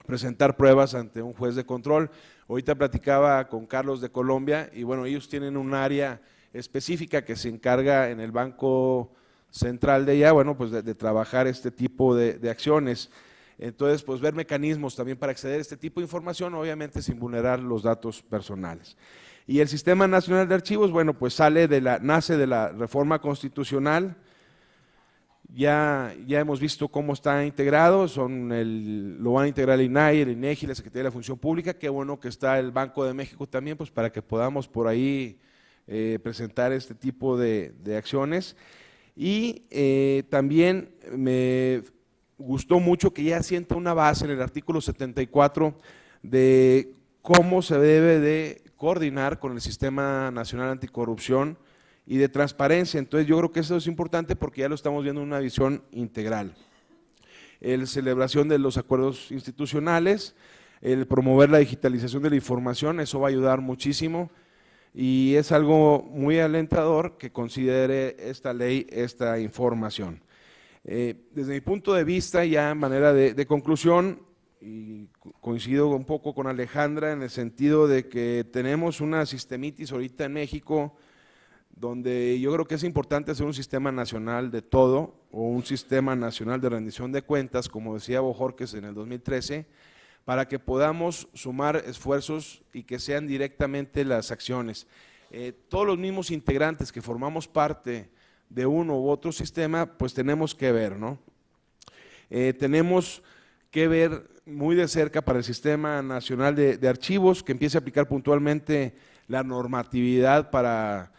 presentar pruebas ante un juez de control. Ahorita platicaba con Carlos de Colombia y bueno, ellos tienen un área específica que se encarga en el Banco Central de allá, bueno, pues de trabajar este tipo de acciones. Entonces, pues ver mecanismos también para acceder a este tipo de información, obviamente sin vulnerar los datos personales. Y el Sistema Nacional de Archivos, bueno, pues nace de la reforma constitucional. Ya hemos visto cómo está integrado, lo van a integrar el INAI, el INEGI, la Secretaría de la Función Pública. Qué bueno que está el Banco de México también, pues para que podamos por ahí presentar este tipo de acciones. Y también me gustó mucho que ya sienta una base en el artículo 74 de cómo se debe de coordinar con el Sistema Nacional Anticorrupción y de transparencia. Entonces yo creo que eso es importante porque ya lo estamos viendo en una visión integral. la celebración de los acuerdos institucionales, el promover la digitalización de la información, eso va a ayudar muchísimo y es algo muy alentador que considere esta ley esta información. Desde mi punto de vista, ya en manera de conclusión, y coincido un poco con Alejandra en el sentido de que tenemos una sistemitis ahorita en México, donde yo creo que es importante hacer un sistema nacional de todo, o un sistema nacional de rendición de cuentas, como decía Bojorquez en el 2013, para que podamos sumar esfuerzos y que sean directamente las acciones. Todos los mismos integrantes que formamos parte de uno u otro sistema, pues tenemos que ver, ¿no? Tenemos que ver muy de cerca para el Sistema Nacional de Archivos, que empiece a aplicar puntualmente la normatividad para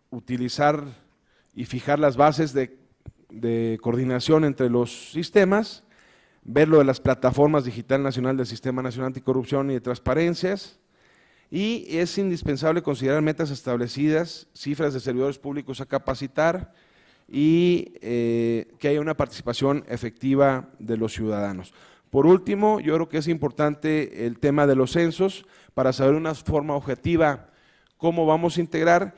utilizar y fijar las bases de coordinación entre los sistemas, ver lo de las plataformas digital nacional del Sistema Nacional Anticorrupción y de Transparencias, y es indispensable considerar metas establecidas, cifras de servidores públicos a capacitar y que haya una participación efectiva de los ciudadanos. Por último, yo creo que es importante el tema de los censos para saber de una forma objetiva cómo vamos a integrar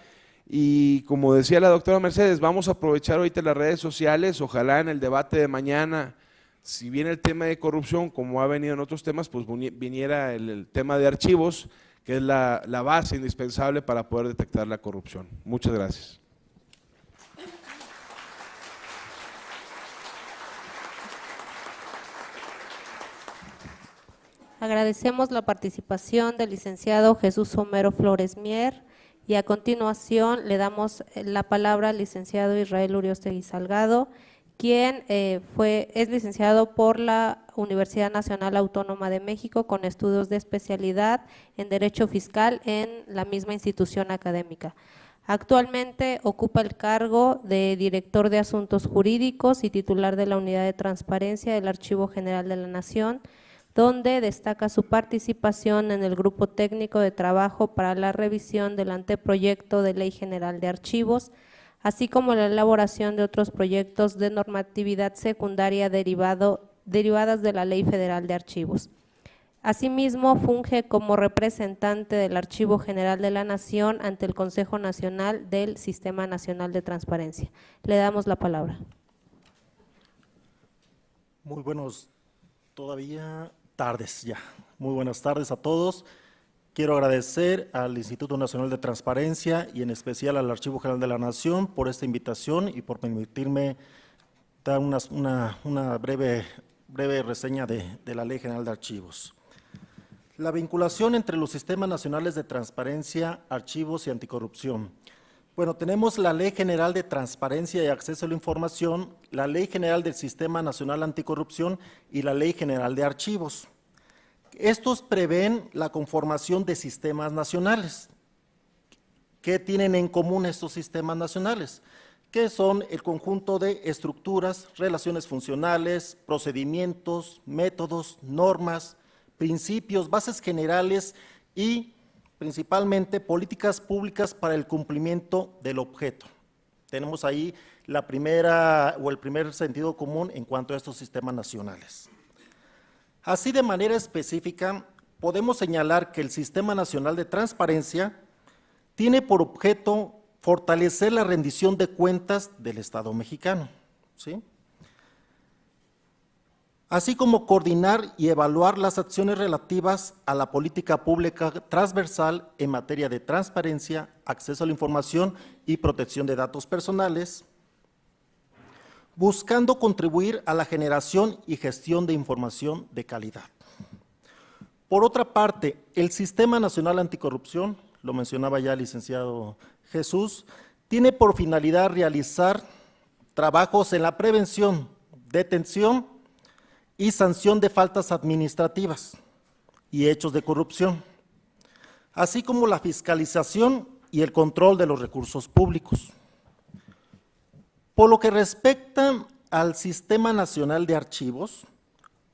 y como decía la doctora Mercedes, vamos a aprovechar ahorita las redes sociales, ojalá en el debate de mañana, si viene el tema de corrupción, como ha venido en otros temas, pues viniera el tema de archivos, que es la base indispensable para poder detectar la corrupción. Muchas gracias. Agradecemos la participación del licenciado Jesús Homero Flores Mier y a continuación le damos la palabra al licenciado Israel Uriostegui Salgado, quien es licenciado por la Universidad Nacional Autónoma de México con estudios de especialidad en Derecho Fiscal en la misma institución académica. Actualmente ocupa el cargo de Director de Asuntos Jurídicos y titular de la Unidad de Transparencia del Archivo General de la Nación, donde destaca su participación en el Grupo Técnico de Trabajo para la revisión del anteproyecto de Ley General de Archivos, así como la elaboración de otros proyectos de normatividad secundaria derivadas de la Ley Federal de Archivos. Asimismo, funge como representante del Archivo General de la Nación ante el Consejo Nacional del Sistema Nacional de Transparencia. Le damos la palabra. Muy buenos, todavía tardes ya. Muy buenas tardes a todos. Quiero agradecer al Instituto Nacional de Transparencia y en especial al Archivo General de la Nación por esta invitación y por permitirme dar una breve reseña de la Ley General de Archivos. La vinculación entre los sistemas nacionales de transparencia, archivos y anticorrupción. Bueno, tenemos la Ley General de Transparencia y Acceso a la Información, la Ley General del Sistema Nacional Anticorrupción y la Ley General de Archivos. Estos prevén la conformación de sistemas nacionales. ¿Qué tienen en común estos sistemas nacionales? Que son el conjunto de estructuras, relaciones funcionales, procedimientos, métodos, normas, principios, bases generales y principalmente políticas públicas para el cumplimiento del objeto. Tenemos ahí el primer sentido común en cuanto a estos sistemas nacionales. Así, de manera específica, podemos señalar que el Sistema Nacional de Transparencia tiene por objeto fortalecer la rendición de cuentas del Estado mexicano, ¿sí? Así como coordinar y evaluar las acciones relativas a la política pública transversal en materia de transparencia, acceso a la información y protección de datos personales, buscando contribuir a la generación y gestión de información de calidad. Por otra parte, el Sistema Nacional Anticorrupción, lo mencionaba ya el licenciado Jesús, tiene por finalidad realizar trabajos en la prevención, detención y sanción de faltas administrativas y hechos de corrupción, así como la fiscalización y el control de los recursos públicos. Por lo que respecta al Sistema Nacional de Archivos,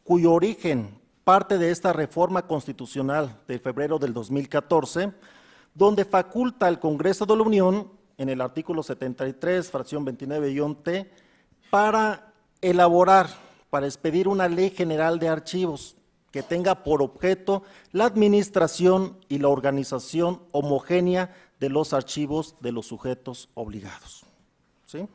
cuyo origen parte de esta reforma constitucional de febrero del 2014, donde faculta al Congreso de la Unión, en el artículo 73, fracción 29-T, para elaborar para expedir una ley general de archivos que tenga por objeto la administración y la organización homogénea de los archivos de los sujetos obligados. ¿Sí?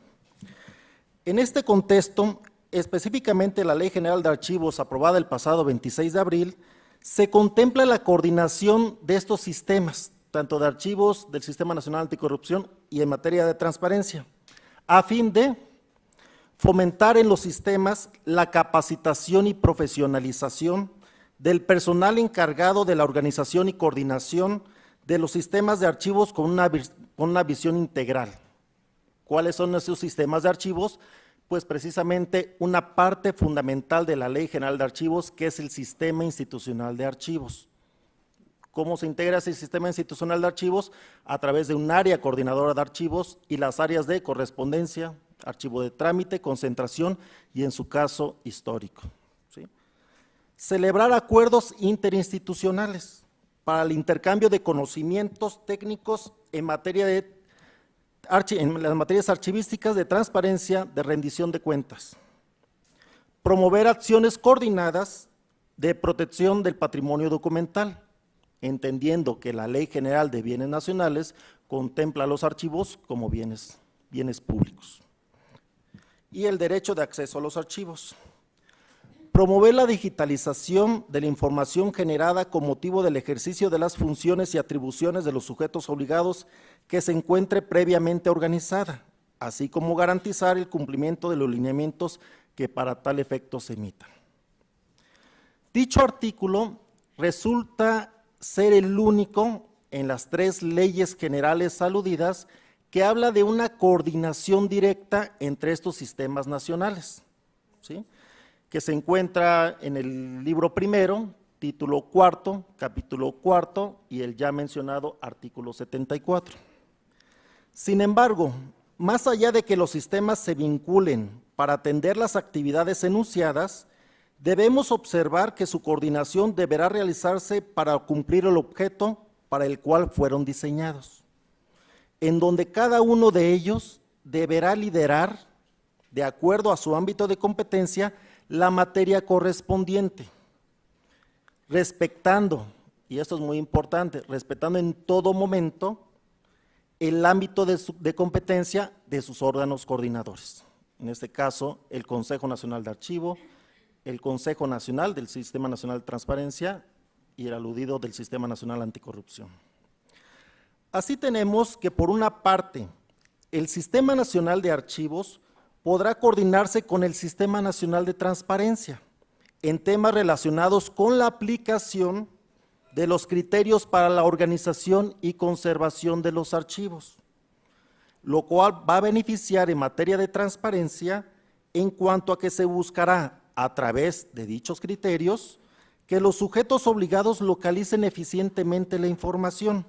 En este contexto, específicamente la Ley General de Archivos aprobada el pasado 26 de abril, se contempla la coordinación de estos sistemas, tanto de archivos del Sistema Nacional Anticorrupción y en materia de transparencia, a fin de fomentar en los sistemas la capacitación y profesionalización del personal encargado de la organización y coordinación de los sistemas de archivos con una visión integral. ¿Cuáles son esos sistemas de archivos? Pues precisamente una parte fundamental de la Ley General de Archivos, que es el Sistema Institucional de Archivos. ¿Cómo se integra ese Sistema Institucional de Archivos? A través de un área coordinadora de archivos y las áreas de correspondencia, archivo de trámite, concentración y, en su caso, histórico. ¿Sí? Celebrar acuerdos interinstitucionales para el intercambio de conocimientos técnicos en materia en las materias archivísticas, de transparencia, de rendición de cuentas. Promover acciones coordinadas de protección del patrimonio documental, entendiendo que la Ley General de Bienes Nacionales contempla los archivos como bienes públicos. Y el derecho de acceso a los archivos. Promover la digitalización de la información generada con motivo del ejercicio de las funciones y atribuciones de los sujetos obligados que se encuentre previamente organizada, así como garantizar el cumplimiento de los lineamientos que para tal efecto se emitan. Dicho artículo resulta ser el único en las 3 leyes generales aludidas que habla de una coordinación directa entre estos sistemas nacionales, ¿sí?, que se encuentra en el libro primero, título 4, capítulo 4 y el ya mencionado artículo 74. Sin embargo, más allá de que los sistemas se vinculen para atender las actividades enunciadas, debemos observar que su coordinación deberá realizarse para cumplir el objeto para el cual fueron diseñados, en donde cada uno de ellos deberá liderar, de acuerdo a su ámbito de competencia, la materia correspondiente, respetando, y esto es muy importante, respetando en todo momento el ámbito de competencia de sus órganos coordinadores. En este caso, el Consejo Nacional de Archivo, el Consejo Nacional del Sistema Nacional de Transparencia y el aludido del Sistema Nacional Anticorrupción. Así tenemos que, por una parte, el Sistema Nacional de Archivos podrá coordinarse con el Sistema Nacional de Transparencia en temas relacionados con la aplicación de los criterios para la organización y conservación de los archivos, lo cual va a beneficiar en materia de transparencia en cuanto a que se buscará, a través de dichos criterios, que los sujetos obligados localicen eficientemente la información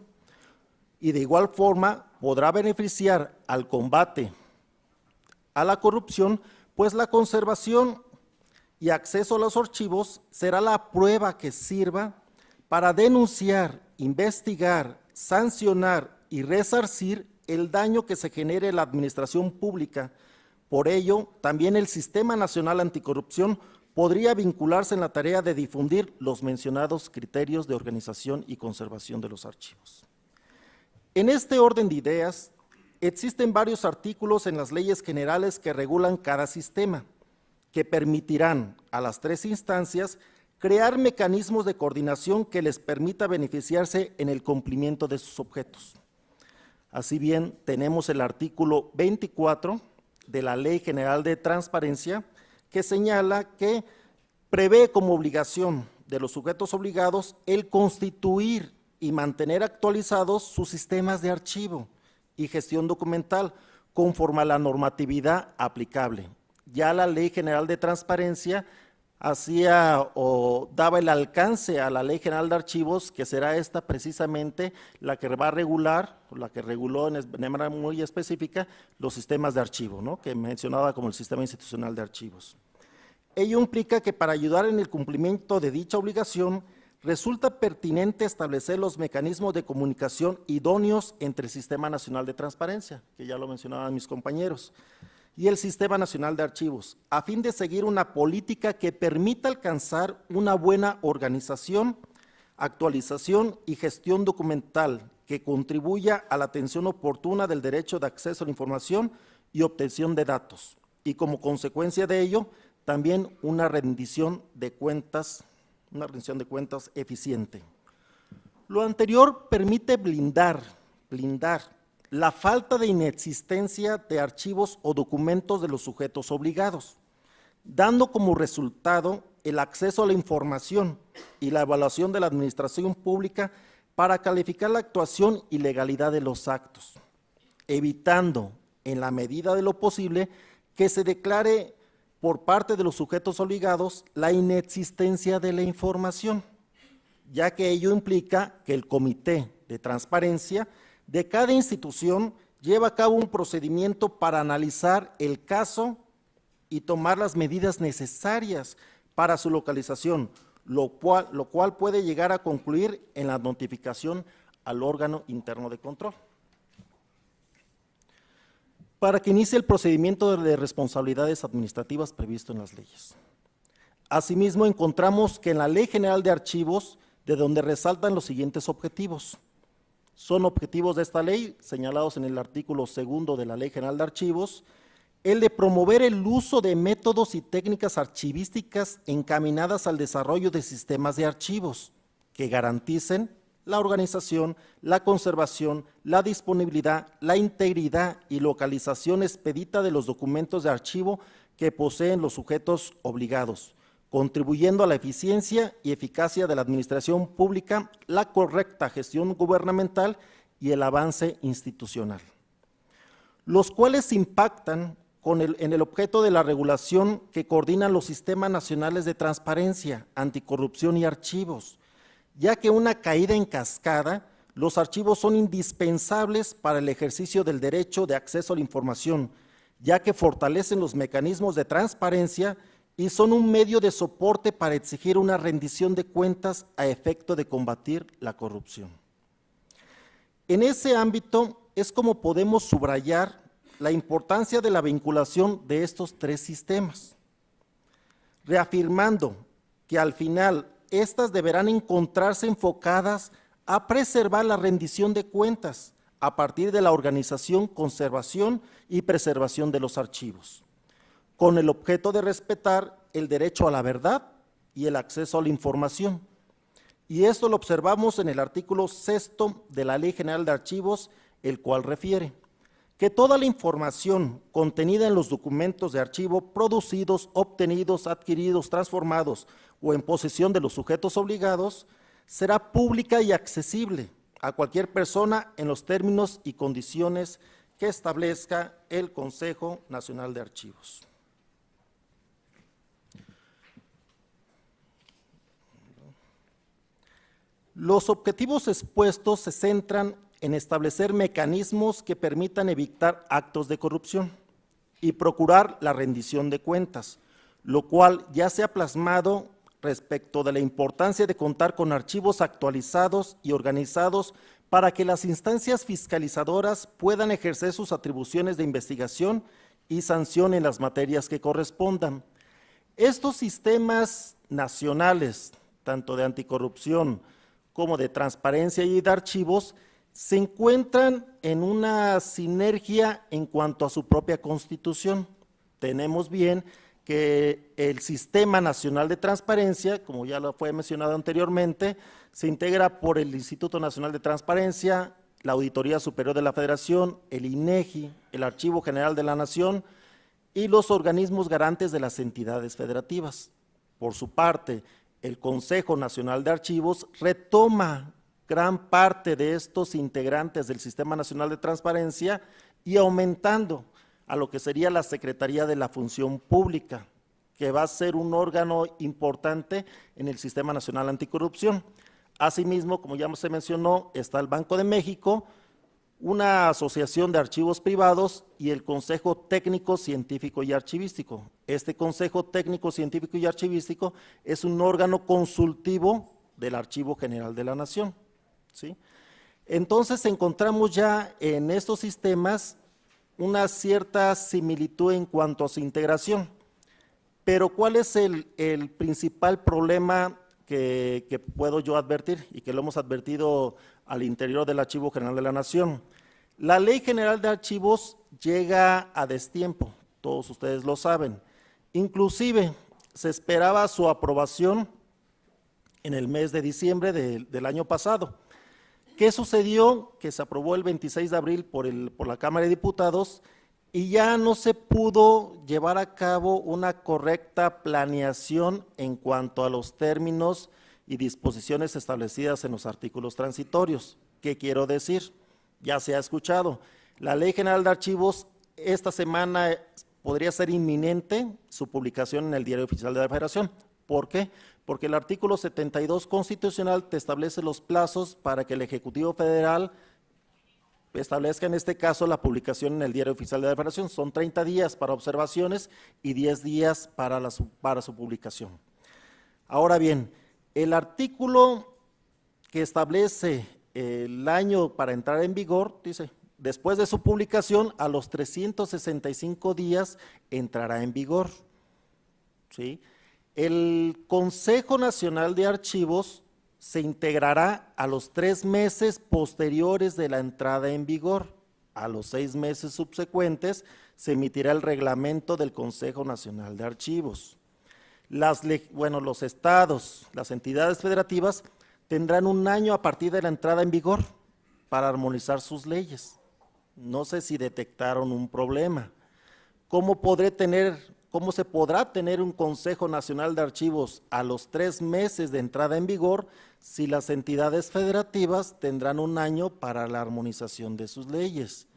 y de igual forma podrá beneficiar al combate a la corrupción, pues la conservación y acceso a los archivos será la prueba que sirva para denunciar, investigar, sancionar y resarcir el daño que se genere en la administración pública. Por ello, también el Sistema Nacional Anticorrupción podría vincularse en la tarea de difundir los mencionados criterios de organización y conservación de los archivos. En este orden de ideas, existen varios artículos en las leyes generales que regulan cada sistema, que permitirán a las 3 instancias crear mecanismos de coordinación que les permita beneficiarse en el cumplimiento de sus objetos. Así bien, tenemos el artículo 24 de la Ley General de Transparencia, que señala que prevé como obligación de los sujetos obligados el constituir y mantener actualizados sus sistemas de archivo y gestión documental conforme a la normatividad aplicable. Ya la Ley General de Transparencia hacía o daba el alcance a la Ley General de Archivos, que será esta precisamente la que va a regular, la que reguló de manera muy específica los sistemas de archivo, ¿no?, que mencionaba como el Sistema Institucional de Archivos. Ello implica que para ayudar en el cumplimiento de dicha obligación, resulta pertinente establecer los mecanismos de comunicación idóneos entre el Sistema Nacional de Transparencia, que ya lo mencionaban mis compañeros, y el Sistema Nacional de Archivos, a fin de seguir una política que permita alcanzar una buena organización, actualización y gestión documental que contribuya a la atención oportuna del derecho de acceso a la información y obtención de datos, y como consecuencia de ello, también una rendición de cuentas eficiente. Lo anterior permite blindar la falta de inexistencia de archivos o documentos de los sujetos obligados, dando como resultado el acceso a la información y la evaluación de la administración pública para calificar la actuación y legalidad de los actos, evitando, en la medida de lo posible, que se declare por parte de los sujetos obligados la inexistencia de la información, ya que ello implica que el Comité de Transparencia de cada institución lleva a cabo un procedimiento para analizar el caso y tomar las medidas necesarias para su localización, lo cual puede llegar a concluir en la notificación al órgano interno de control, para que inicie el procedimiento de responsabilidades administrativas previsto en las leyes. Asimismo, encontramos que en la Ley General de Archivos, de donde resaltan los siguientes objetivos. Son objetivos de esta ley, señalados en el artículo 2 de la Ley General de Archivos, el de promover el uso de métodos y técnicas archivísticas encaminadas al desarrollo de sistemas de archivos que garanticen la organización, la conservación, la disponibilidad, la integridad y localización expedita de los documentos de archivo que poseen los sujetos obligados, contribuyendo a la eficiencia y eficacia de la administración pública, la correcta gestión gubernamental y el avance institucional, los cuales impactan en el objeto de la regulación que coordinan los sistemas nacionales de transparencia, anticorrupción y archivos, ya que una caída en cascada, los archivos son indispensables para el ejercicio del derecho de acceso a la información, ya que fortalecen los mecanismos de transparencia y son un medio de soporte para exigir una rendición de cuentas a efecto de combatir la corrupción. En ese ámbito es como podemos subrayar la importancia de la vinculación de estos tres sistemas, reafirmando que al final estas deberán encontrarse enfocadas a preservar la rendición de cuentas a partir de la organización, conservación y preservación de los archivos, con el objeto de respetar el derecho a la verdad y el acceso a la información. Y esto lo observamos en el artículo 6 de la Ley General de Archivos, el cual refiere que toda la información contenida en los documentos de archivo producidos, obtenidos, adquiridos, transformados o en posesión de los sujetos obligados será pública y accesible a cualquier persona en los términos y condiciones que establezca el Consejo Nacional de Archivos. Los objetivos expuestos se centran en establecer mecanismos que permitan evitar actos de corrupción y procurar la rendición de cuentas, lo cual ya se ha plasmado respecto de la importancia de contar con archivos actualizados y organizados para que las instancias fiscalizadoras puedan ejercer sus atribuciones de investigación y sanción en las materias que correspondan. Estos sistemas nacionales, tanto de anticorrupción como de transparencia y de archivos, se encuentran en una sinergia en cuanto a su propia constitución. Tenemos bien que el Sistema Nacional de Transparencia, como ya lo fue mencionado anteriormente, se integra por el Instituto Nacional de Transparencia, la Auditoría Superior de la Federación, el INEGI, el Archivo General de la Nación y los organismos garantes de las entidades federativas. Por su parte, el Consejo Nacional de Archivos retoma gran parte de estos integrantes del Sistema Nacional de Transparencia y aumentando a lo que sería la Secretaría de la Función Pública, que va a ser un órgano importante en el Sistema Nacional Anticorrupción. Asimismo, como ya se mencionó, está el Banco de México, una asociación de archivos privados y el Consejo Técnico Científico y Archivístico. Este Consejo Técnico Científico y Archivístico es un órgano consultivo del Archivo General de la Nación, ¿sí? Entonces encontramos ya en estos sistemas una cierta similitud en cuanto a su integración. Pero ¿cuál es el principal problema que puedo yo advertir y que lo hemos advertido al interior del Archivo General de la Nación? La Ley General de Archivos llega a destiempo, todos ustedes lo saben. Inclusive se esperaba su aprobación en el mes de diciembre del año pasado. ¿Qué sucedió? Que se aprobó el 26 de abril por la Cámara de Diputados y ya no se pudo llevar a cabo una correcta planeación en cuanto a los términos y disposiciones establecidas en los artículos transitorios. ¿Qué quiero decir? Ya se ha escuchado. La Ley General de Archivos esta semana podría ser inminente su publicación en el Diario Oficial de la Federación. ¿Por qué? Porque el artículo 72 constitucional te establece los plazos para que el Ejecutivo Federal establezca en este caso la publicación en el Diario Oficial de la Federación. Son 30 días para observaciones y 10 días para su publicación. Ahora bien, el artículo que establece el año para entrar en vigor, dice, después de su publicación, a los 365 días entrará en vigor. ¿Sí? El Consejo Nacional de Archivos se integrará a los 3 meses posteriores de la entrada en vigor. A los 6 meses subsecuentes se emitirá el reglamento del Consejo Nacional de Archivos. Los estados, las entidades federativas tendrán un año a partir de la entrada en vigor para armonizar sus leyes. No sé si detectaron un problema. ¿Cómo se podrá tener un Consejo Nacional de Archivos a los 3 meses de entrada en vigor si las entidades federativas tendrán un año para la armonización de sus leyes?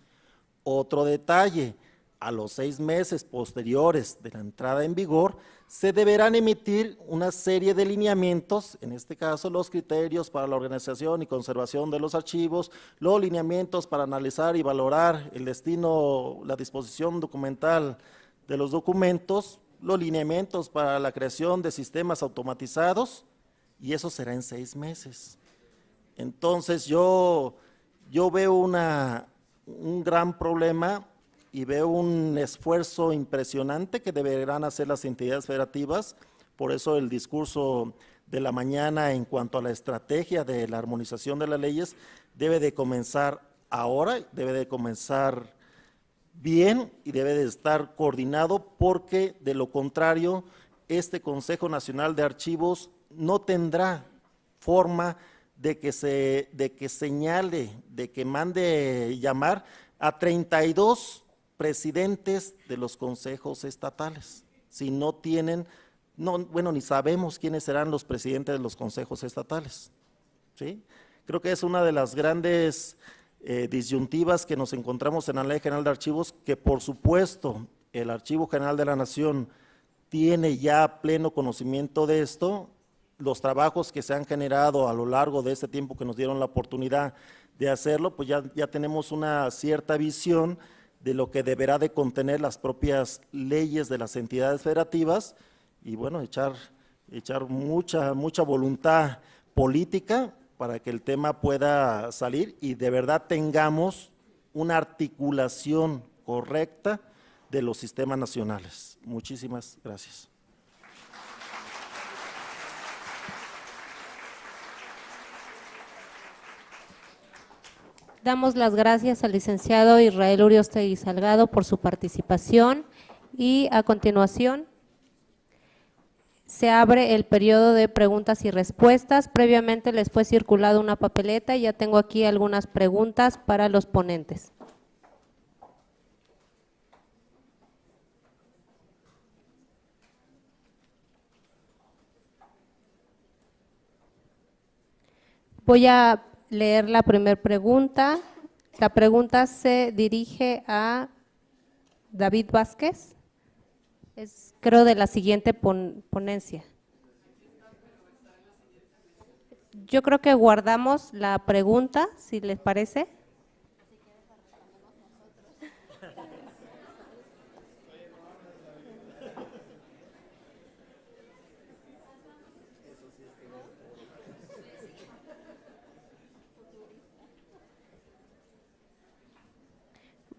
Otro detalle, a los 6 meses posteriores de la entrada en vigor se deberán emitir una serie de lineamientos, en este caso los criterios para la organización y conservación de los archivos, los lineamientos para analizar y valorar el destino, la disposición documental de los documentos, los lineamientos para la creación de sistemas automatizados, y eso será en 6 meses. Entonces yo veo un gran problema y veo un esfuerzo impresionante que deberán hacer las entidades federativas. Por eso el discurso de la mañana en cuanto a la estrategia de la armonización de las leyes debe de comenzar ahora, debe de comenzar bien y debe de estar coordinado, porque de lo contrario este Consejo Nacional de Archivos no tendrá forma de que señale, de que mande llamar a 32 presidentes de los consejos estatales, si no tienen, ni sabemos quiénes serán los presidentes de los consejos estatales, ¿sí? Creo que es una de las grandes disyuntivas que nos encontramos en la Ley General de Archivos, que por supuesto el Archivo General de la Nación tiene ya pleno conocimiento de esto. Los trabajos que se han generado a lo largo de este tiempo que nos dieron la oportunidad de hacerlo, pues ya tenemos una cierta visión de lo que deberá de contener las propias leyes de las entidades federativas, y bueno, echar mucha voluntad política para que el tema pueda salir y de verdad tengamos una articulación correcta de los sistemas nacionales. Muchísimas gracias. Damos las gracias al licenciado Israel Uriostegui Salgado por su participación y a continuación se abre el periodo de preguntas y respuestas. Previamente les fue circulada una papeleta y ya tengo aquí algunas preguntas para los ponentes. Voy a leer la primera pregunta. La pregunta se dirige a David Vázquez, es creo de la siguiente ponencia. Yo creo que guardamos la pregunta, si les parece.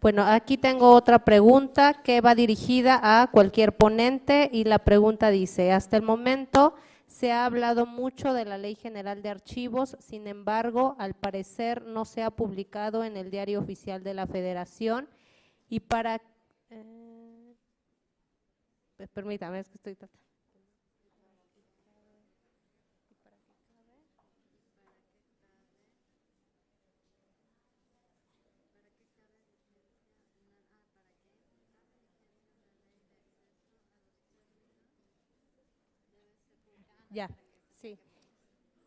Bueno, aquí tengo otra pregunta que va dirigida a cualquier ponente y la pregunta dice, hasta el momento se ha hablado mucho de la Ley General de Archivos, sin embargo, al parecer no se ha publicado en el Diario Oficial de la Federación y para… permítame, es que estoy tratando. Ya, sí.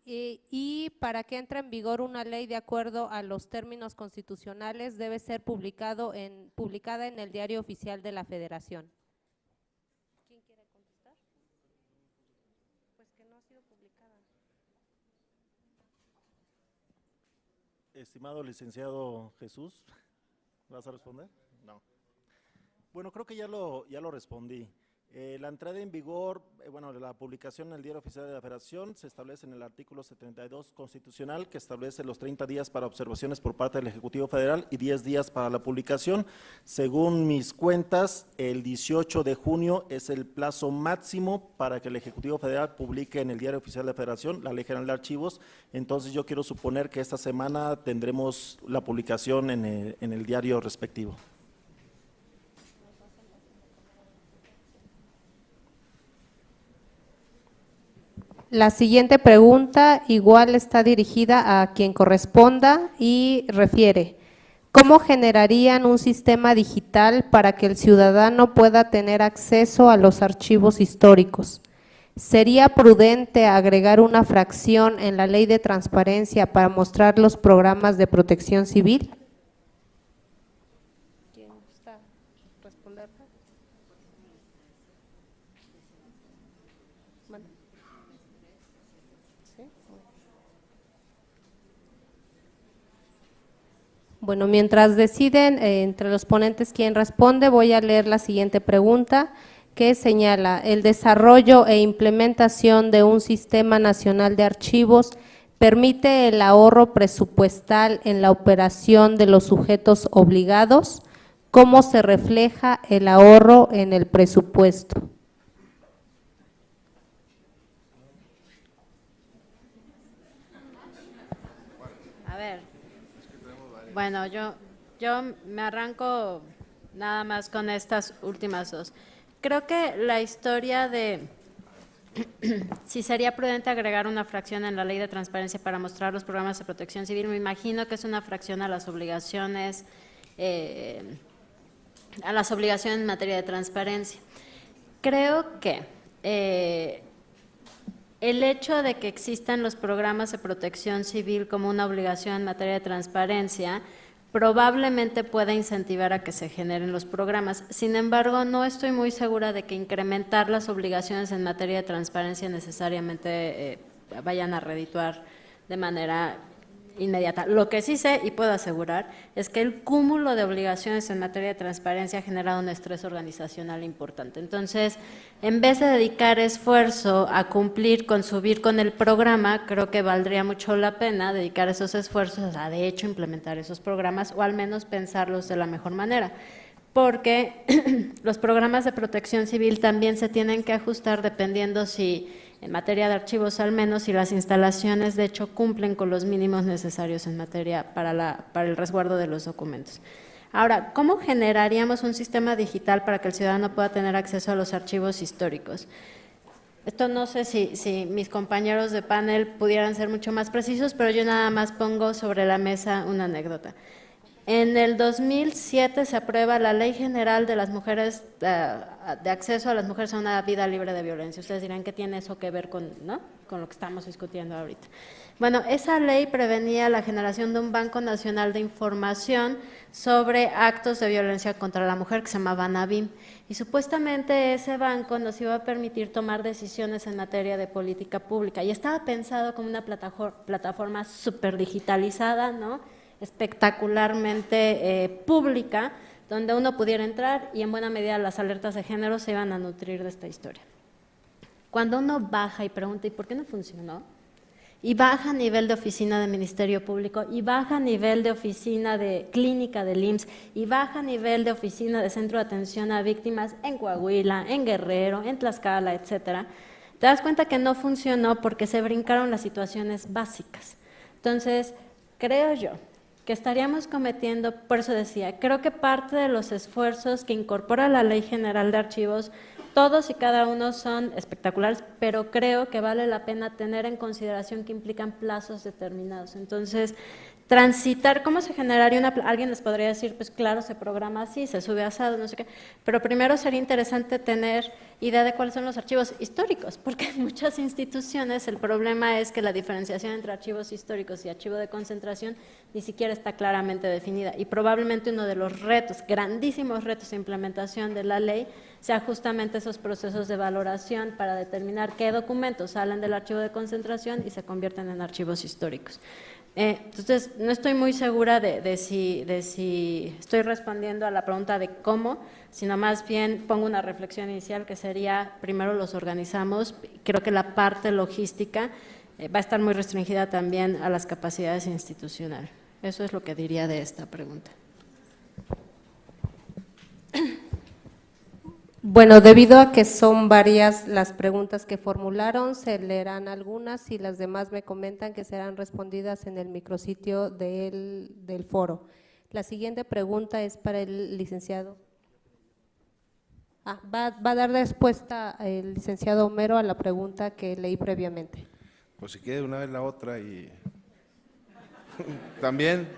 Y para que entre en vigor una ley de acuerdo a los términos constitucionales debe ser publicada en el Diario Oficial de la Federación. ¿Quién quiere contestar? Pues que no ha sido publicada. Estimado licenciado Jesús, ¿vas a responder? No. Bueno, creo que ya lo respondí. La entrada en vigor, bueno, la publicación en el Diario Oficial de la Federación se establece en el artículo 72 constitucional que establece los 30 días para observaciones por parte del Ejecutivo Federal y 10 días para la publicación. Según mis cuentas, el 18 de junio es el plazo máximo para que el Ejecutivo Federal publique en el Diario Oficial de la Federación la Ley General de Archivos. Entonces yo quiero suponer que esta semana tendremos la publicación en el diario respectivo. La siguiente pregunta igual está dirigida a quien corresponda y refiere, ¿cómo generarían un sistema digital para que el ciudadano pueda tener acceso a los archivos históricos? ¿Sería prudente agregar una fracción en la Ley de Transparencia para mostrar los programas de protección civil? ¿Quién gusta responderla? Bueno, mientras deciden entre los ponentes quién responde, voy a leer la siguiente pregunta que señala, el desarrollo e implementación de un sistema nacional de archivos permite el ahorro presupuestal en la operación de los sujetos obligados. ¿Cómo se refleja el ahorro en el presupuesto? A ver, bueno, yo me arranco nada más con estas últimas dos. Creo que la historia de si sería prudente agregar una fracción en la Ley de Transparencia para mostrar los programas de protección civil, me imagino que es una fracción a las obligaciones en materia de transparencia. Creo que el hecho de que existan los programas de protección civil como una obligación en materia de transparencia probablemente pueda incentivar a que se generen los programas. Sin embargo, no estoy muy segura de que incrementar las obligaciones en materia de transparencia necesariamente vayan a redituar de manera inmediata. Lo que sí sé y puedo asegurar es que el cúmulo de obligaciones en materia de transparencia ha generado un estrés organizacional importante. Entonces, en vez de dedicar esfuerzo a cumplir con subir con el programa, creo que valdría mucho la pena dedicar esos esfuerzos a, de hecho, implementar esos programas o al menos pensarlos de la mejor manera. Porque los programas de protección civil también se tienen que ajustar dependiendo si, en materia de archivos al menos, si las instalaciones de hecho cumplen con los mínimos necesarios en materia para el resguardo de los documentos. Ahora, ¿cómo generaríamos un sistema digital para que el ciudadano pueda tener acceso a los archivos históricos? Esto no sé si mis compañeros de panel pudieran ser mucho más precisos, pero yo nada más pongo sobre la mesa una anécdota. En el 2007 se aprueba la Ley General de las Mujeres, de acceso a las mujeres a una vida libre de violencia. Ustedes dirán, ¿qué tiene eso que ver con lo que estamos discutiendo ahorita? Bueno, esa ley prevenía la generación de un Banco Nacional de Información sobre actos de violencia contra la mujer que se llamaba NAVIM. Y supuestamente ese banco nos iba a permitir tomar decisiones en materia de política pública. Y estaba pensado como una plataforma súper digitalizada, ¿no?, espectacularmente pública, donde uno pudiera entrar y en buena medida las alertas de género se iban a nutrir de esta historia. Cuando uno baja y pregunta, ¿y por qué no funcionó? y baja a nivel de oficina de Ministerio Público, y baja a nivel de oficina de clínica del IMSS, y baja a nivel de oficina de centro de atención a víctimas en Coahuila, en Guerrero, en Tlaxcala, etcétera, te das cuenta que no funcionó porque se brincaron las situaciones básicas. Entonces, creo yo que estaríamos cometiendo, por eso decía, creo que parte de los esfuerzos que incorpora la Ley General de Archivos, todos y cada uno son espectaculares, pero creo que vale la pena tener en consideración que implican plazos determinados. Entonces, transitar, ¿cómo se generaría una? Alguien les podría decir, pues claro, se programa así, se sube asado, no sé qué, pero primero sería interesante tener idea de cuáles son los archivos históricos, porque en muchas instituciones el problema es que la diferenciación entre archivos históricos y archivo de concentración ni siquiera está claramente definida, y probablemente uno de los retos, grandísimos retos de implementación de la ley, sea justamente esos procesos de valoración para determinar qué documentos salen del archivo de concentración y se convierten en archivos históricos. Entonces, no estoy muy segura de si estoy respondiendo a la pregunta de cómo, sino más bien pongo una reflexión inicial que sería, primero los organizamos, creo que la parte logística va a estar muy restringida también a las capacidades institucionales. Eso es lo que diría de esta pregunta. Bueno, debido a que son varias las preguntas que formularon, se leerán algunas y las demás me comentan que serán respondidas en el micrositio del foro. La siguiente pregunta es para el licenciado. Va a dar respuesta el licenciado Homero a la pregunta que leí previamente. Pues si quiere una vez la otra y también.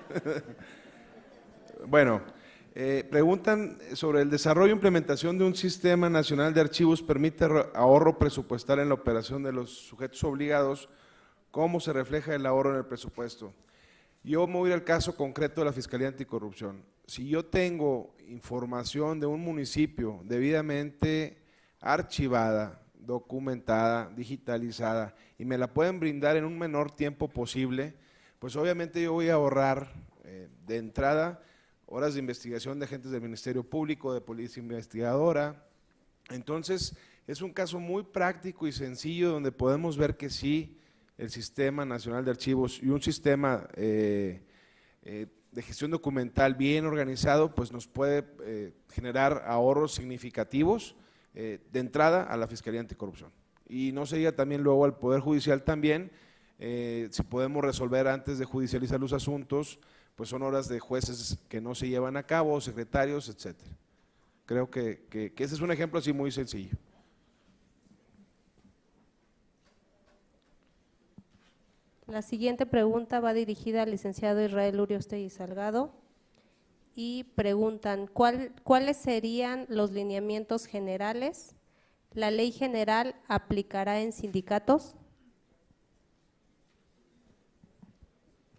Bueno. Preguntan sobre el desarrollo e implementación de un sistema nacional de archivos permite ahorro presupuestal en la operación de los sujetos obligados. ¿Cómo se refleja el ahorro en el presupuesto? Yo me voy al caso concreto de la Fiscalía Anticorrupción. Si yo tengo información de un municipio debidamente archivada, documentada, digitalizada y me la pueden brindar en un menor tiempo posible, pues obviamente yo voy a ahorrar de entrada horas de investigación de agentes del Ministerio Público, de Policía Investigadora. Entonces, es un caso muy práctico y sencillo donde podemos ver que sí, el Sistema Nacional de Archivos y un sistema de gestión documental bien organizado, pues nos puede generar ahorros significativos de entrada a la Fiscalía Anticorrupción. Y no se diga también luego al Poder Judicial también, si podemos resolver antes de judicializar los asuntos, pues son horas de jueces que no se llevan a cabo, secretarios, etcétera. Creo que ese es un ejemplo así muy sencillo. La siguiente pregunta va dirigida al licenciado Israel Uriostegui Salgado y preguntan ¿cuáles serían los lineamientos generales? ¿La ley general aplicará en sindicatos?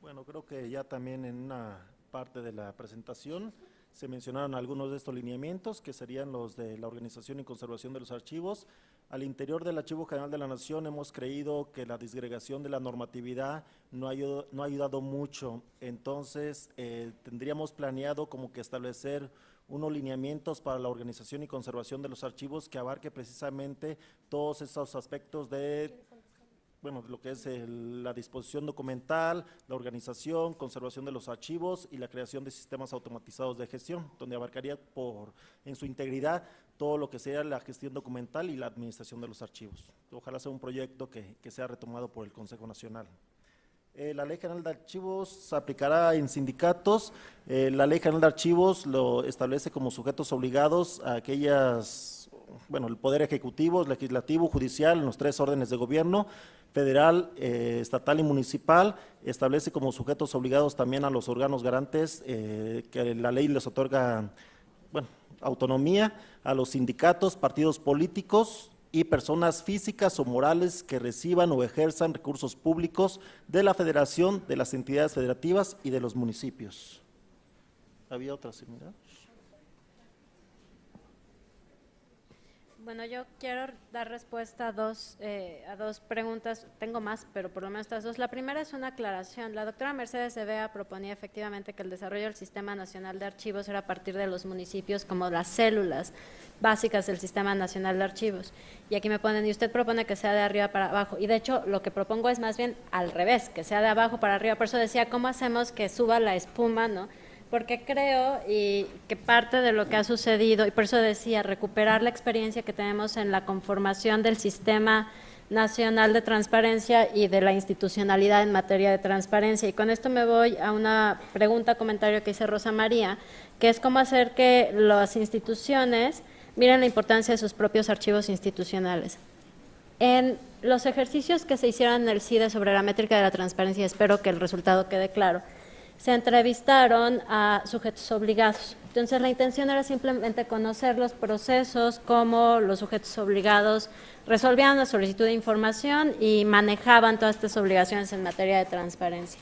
Bueno, creo que ya también en una parte de la presentación se mencionaron algunos de estos lineamientos, que serían los de la organización y conservación de los archivos. Al interior del Archivo General de la Nación hemos creído que la disgregación de la normatividad no ha ayudado mucho, entonces tendríamos planeado como que establecer unos lineamientos para la organización y conservación de los archivos que abarque precisamente todos esos aspectos de lo que es la disposición documental, la organización, conservación de los archivos y la creación de sistemas automatizados de gestión, donde abarcaría en su integridad todo lo que sea la gestión documental y la administración de los archivos. Ojalá sea un proyecto que sea retomado por el Consejo Nacional. La Ley General de Archivos se aplicará en sindicatos. La Ley General de Archivos lo establece como sujetos obligados a aquellas, el Poder Ejecutivo, Legislativo, Judicial, en los 3 órdenes de gobierno, federal, estatal y municipal. Establece como sujetos obligados también a los órganos garantes que la ley les otorga autonomía, a los sindicatos, partidos políticos y personas físicas o morales que reciban o ejerzan recursos públicos de la federación, de las entidades federativas y de los municipios. ¿Había otra similar? Bueno, yo quiero dar respuesta a dos preguntas, tengo más, pero por lo menos estas dos. La primera es una aclaración. La doctora Mercedes Zebea proponía efectivamente que el desarrollo del Sistema Nacional de Archivos era a partir de los municipios como las células básicas del Sistema Nacional de Archivos. Y aquí me ponen, y usted propone que sea de arriba para abajo. Y de hecho, lo que propongo es más bien al revés, que sea de abajo para arriba. Por eso decía, ¿cómo hacemos que suba la espuma, no? Porque creo y que parte de lo que ha sucedido, y por eso decía, recuperar la experiencia que tenemos en la conformación del Sistema Nacional de Transparencia y de la institucionalidad en materia de transparencia. Y con esto me voy a una pregunta, comentario que hizo Rosa María, que es cómo hacer que las instituciones miren la importancia de sus propios archivos institucionales. En los ejercicios que se hicieron en el CIDE sobre la métrica de la transparencia, espero que el resultado quede claro, se entrevistaron a sujetos obligados. Entonces, la intención era simplemente conocer los procesos, cómo los sujetos obligados resolvían la solicitud de información y manejaban todas estas obligaciones en materia de transparencia.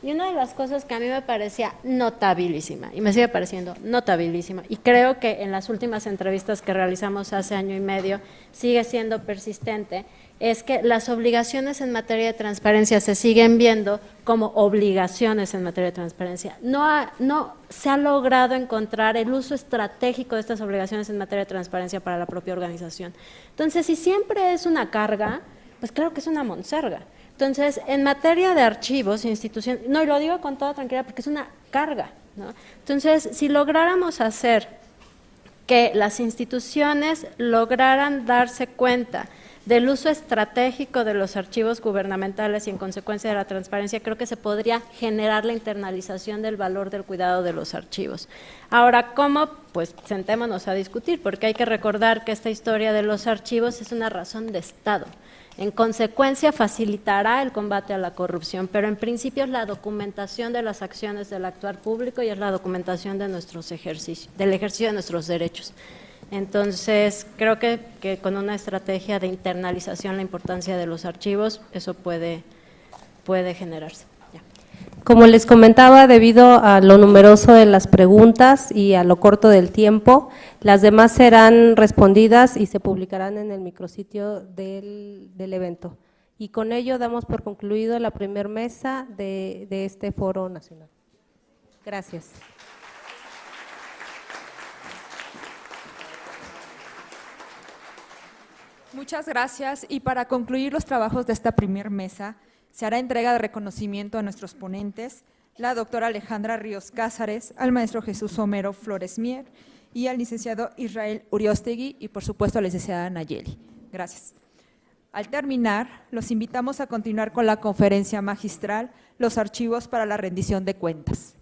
Y una de las cosas que a mí me parecía notabilísima, y me sigue pareciendo notabilísima, y creo que en las últimas entrevistas que realizamos hace año y medio sigue siendo persistente, es que las obligaciones en materia de transparencia se siguen viendo como obligaciones en materia de transparencia. No se ha logrado encontrar el uso estratégico de estas obligaciones en materia de transparencia para la propia organización. Entonces, si siempre es una carga, pues claro que es una monserga. Entonces, en materia de archivos, instituciones, no, y lo digo con toda tranquilidad porque es una carga, ¿no? Entonces, si lográramos hacer que las instituciones lograran darse cuenta del uso estratégico de los archivos gubernamentales y en consecuencia de la transparencia, creo que se podría generar la internalización del valor del cuidado de los archivos. Ahora, ¿cómo? Pues sentémonos a discutir, porque hay que recordar que esta historia de los archivos es una razón de Estado. En consecuencia, facilitará el combate a la corrupción, pero en principio es la documentación de las acciones del actuar público y es la documentación de nuestros ejercicios, del ejercicio de nuestros derechos. Entonces, creo que con una estrategia de internalización la importancia de los archivos, eso puede generarse. Ya. Como les comentaba, debido a lo numeroso de las preguntas y a lo corto del tiempo, las demás serán respondidas y se publicarán en el micrositio del evento. Y con ello damos por concluido la primera mesa de este foro nacional. Gracias. Muchas gracias, y para concluir los trabajos de esta primera mesa, se hará entrega de reconocimiento a nuestros ponentes, la doctora Alejandra Ríos Cázares, al maestro Jesús Homero Flores Mier y al licenciado Israel Uriostegui y por supuesto a la licenciada Nayeli. Gracias. Al terminar, los invitamos a continuar con la conferencia magistral Los archivos para la rendición de cuentas.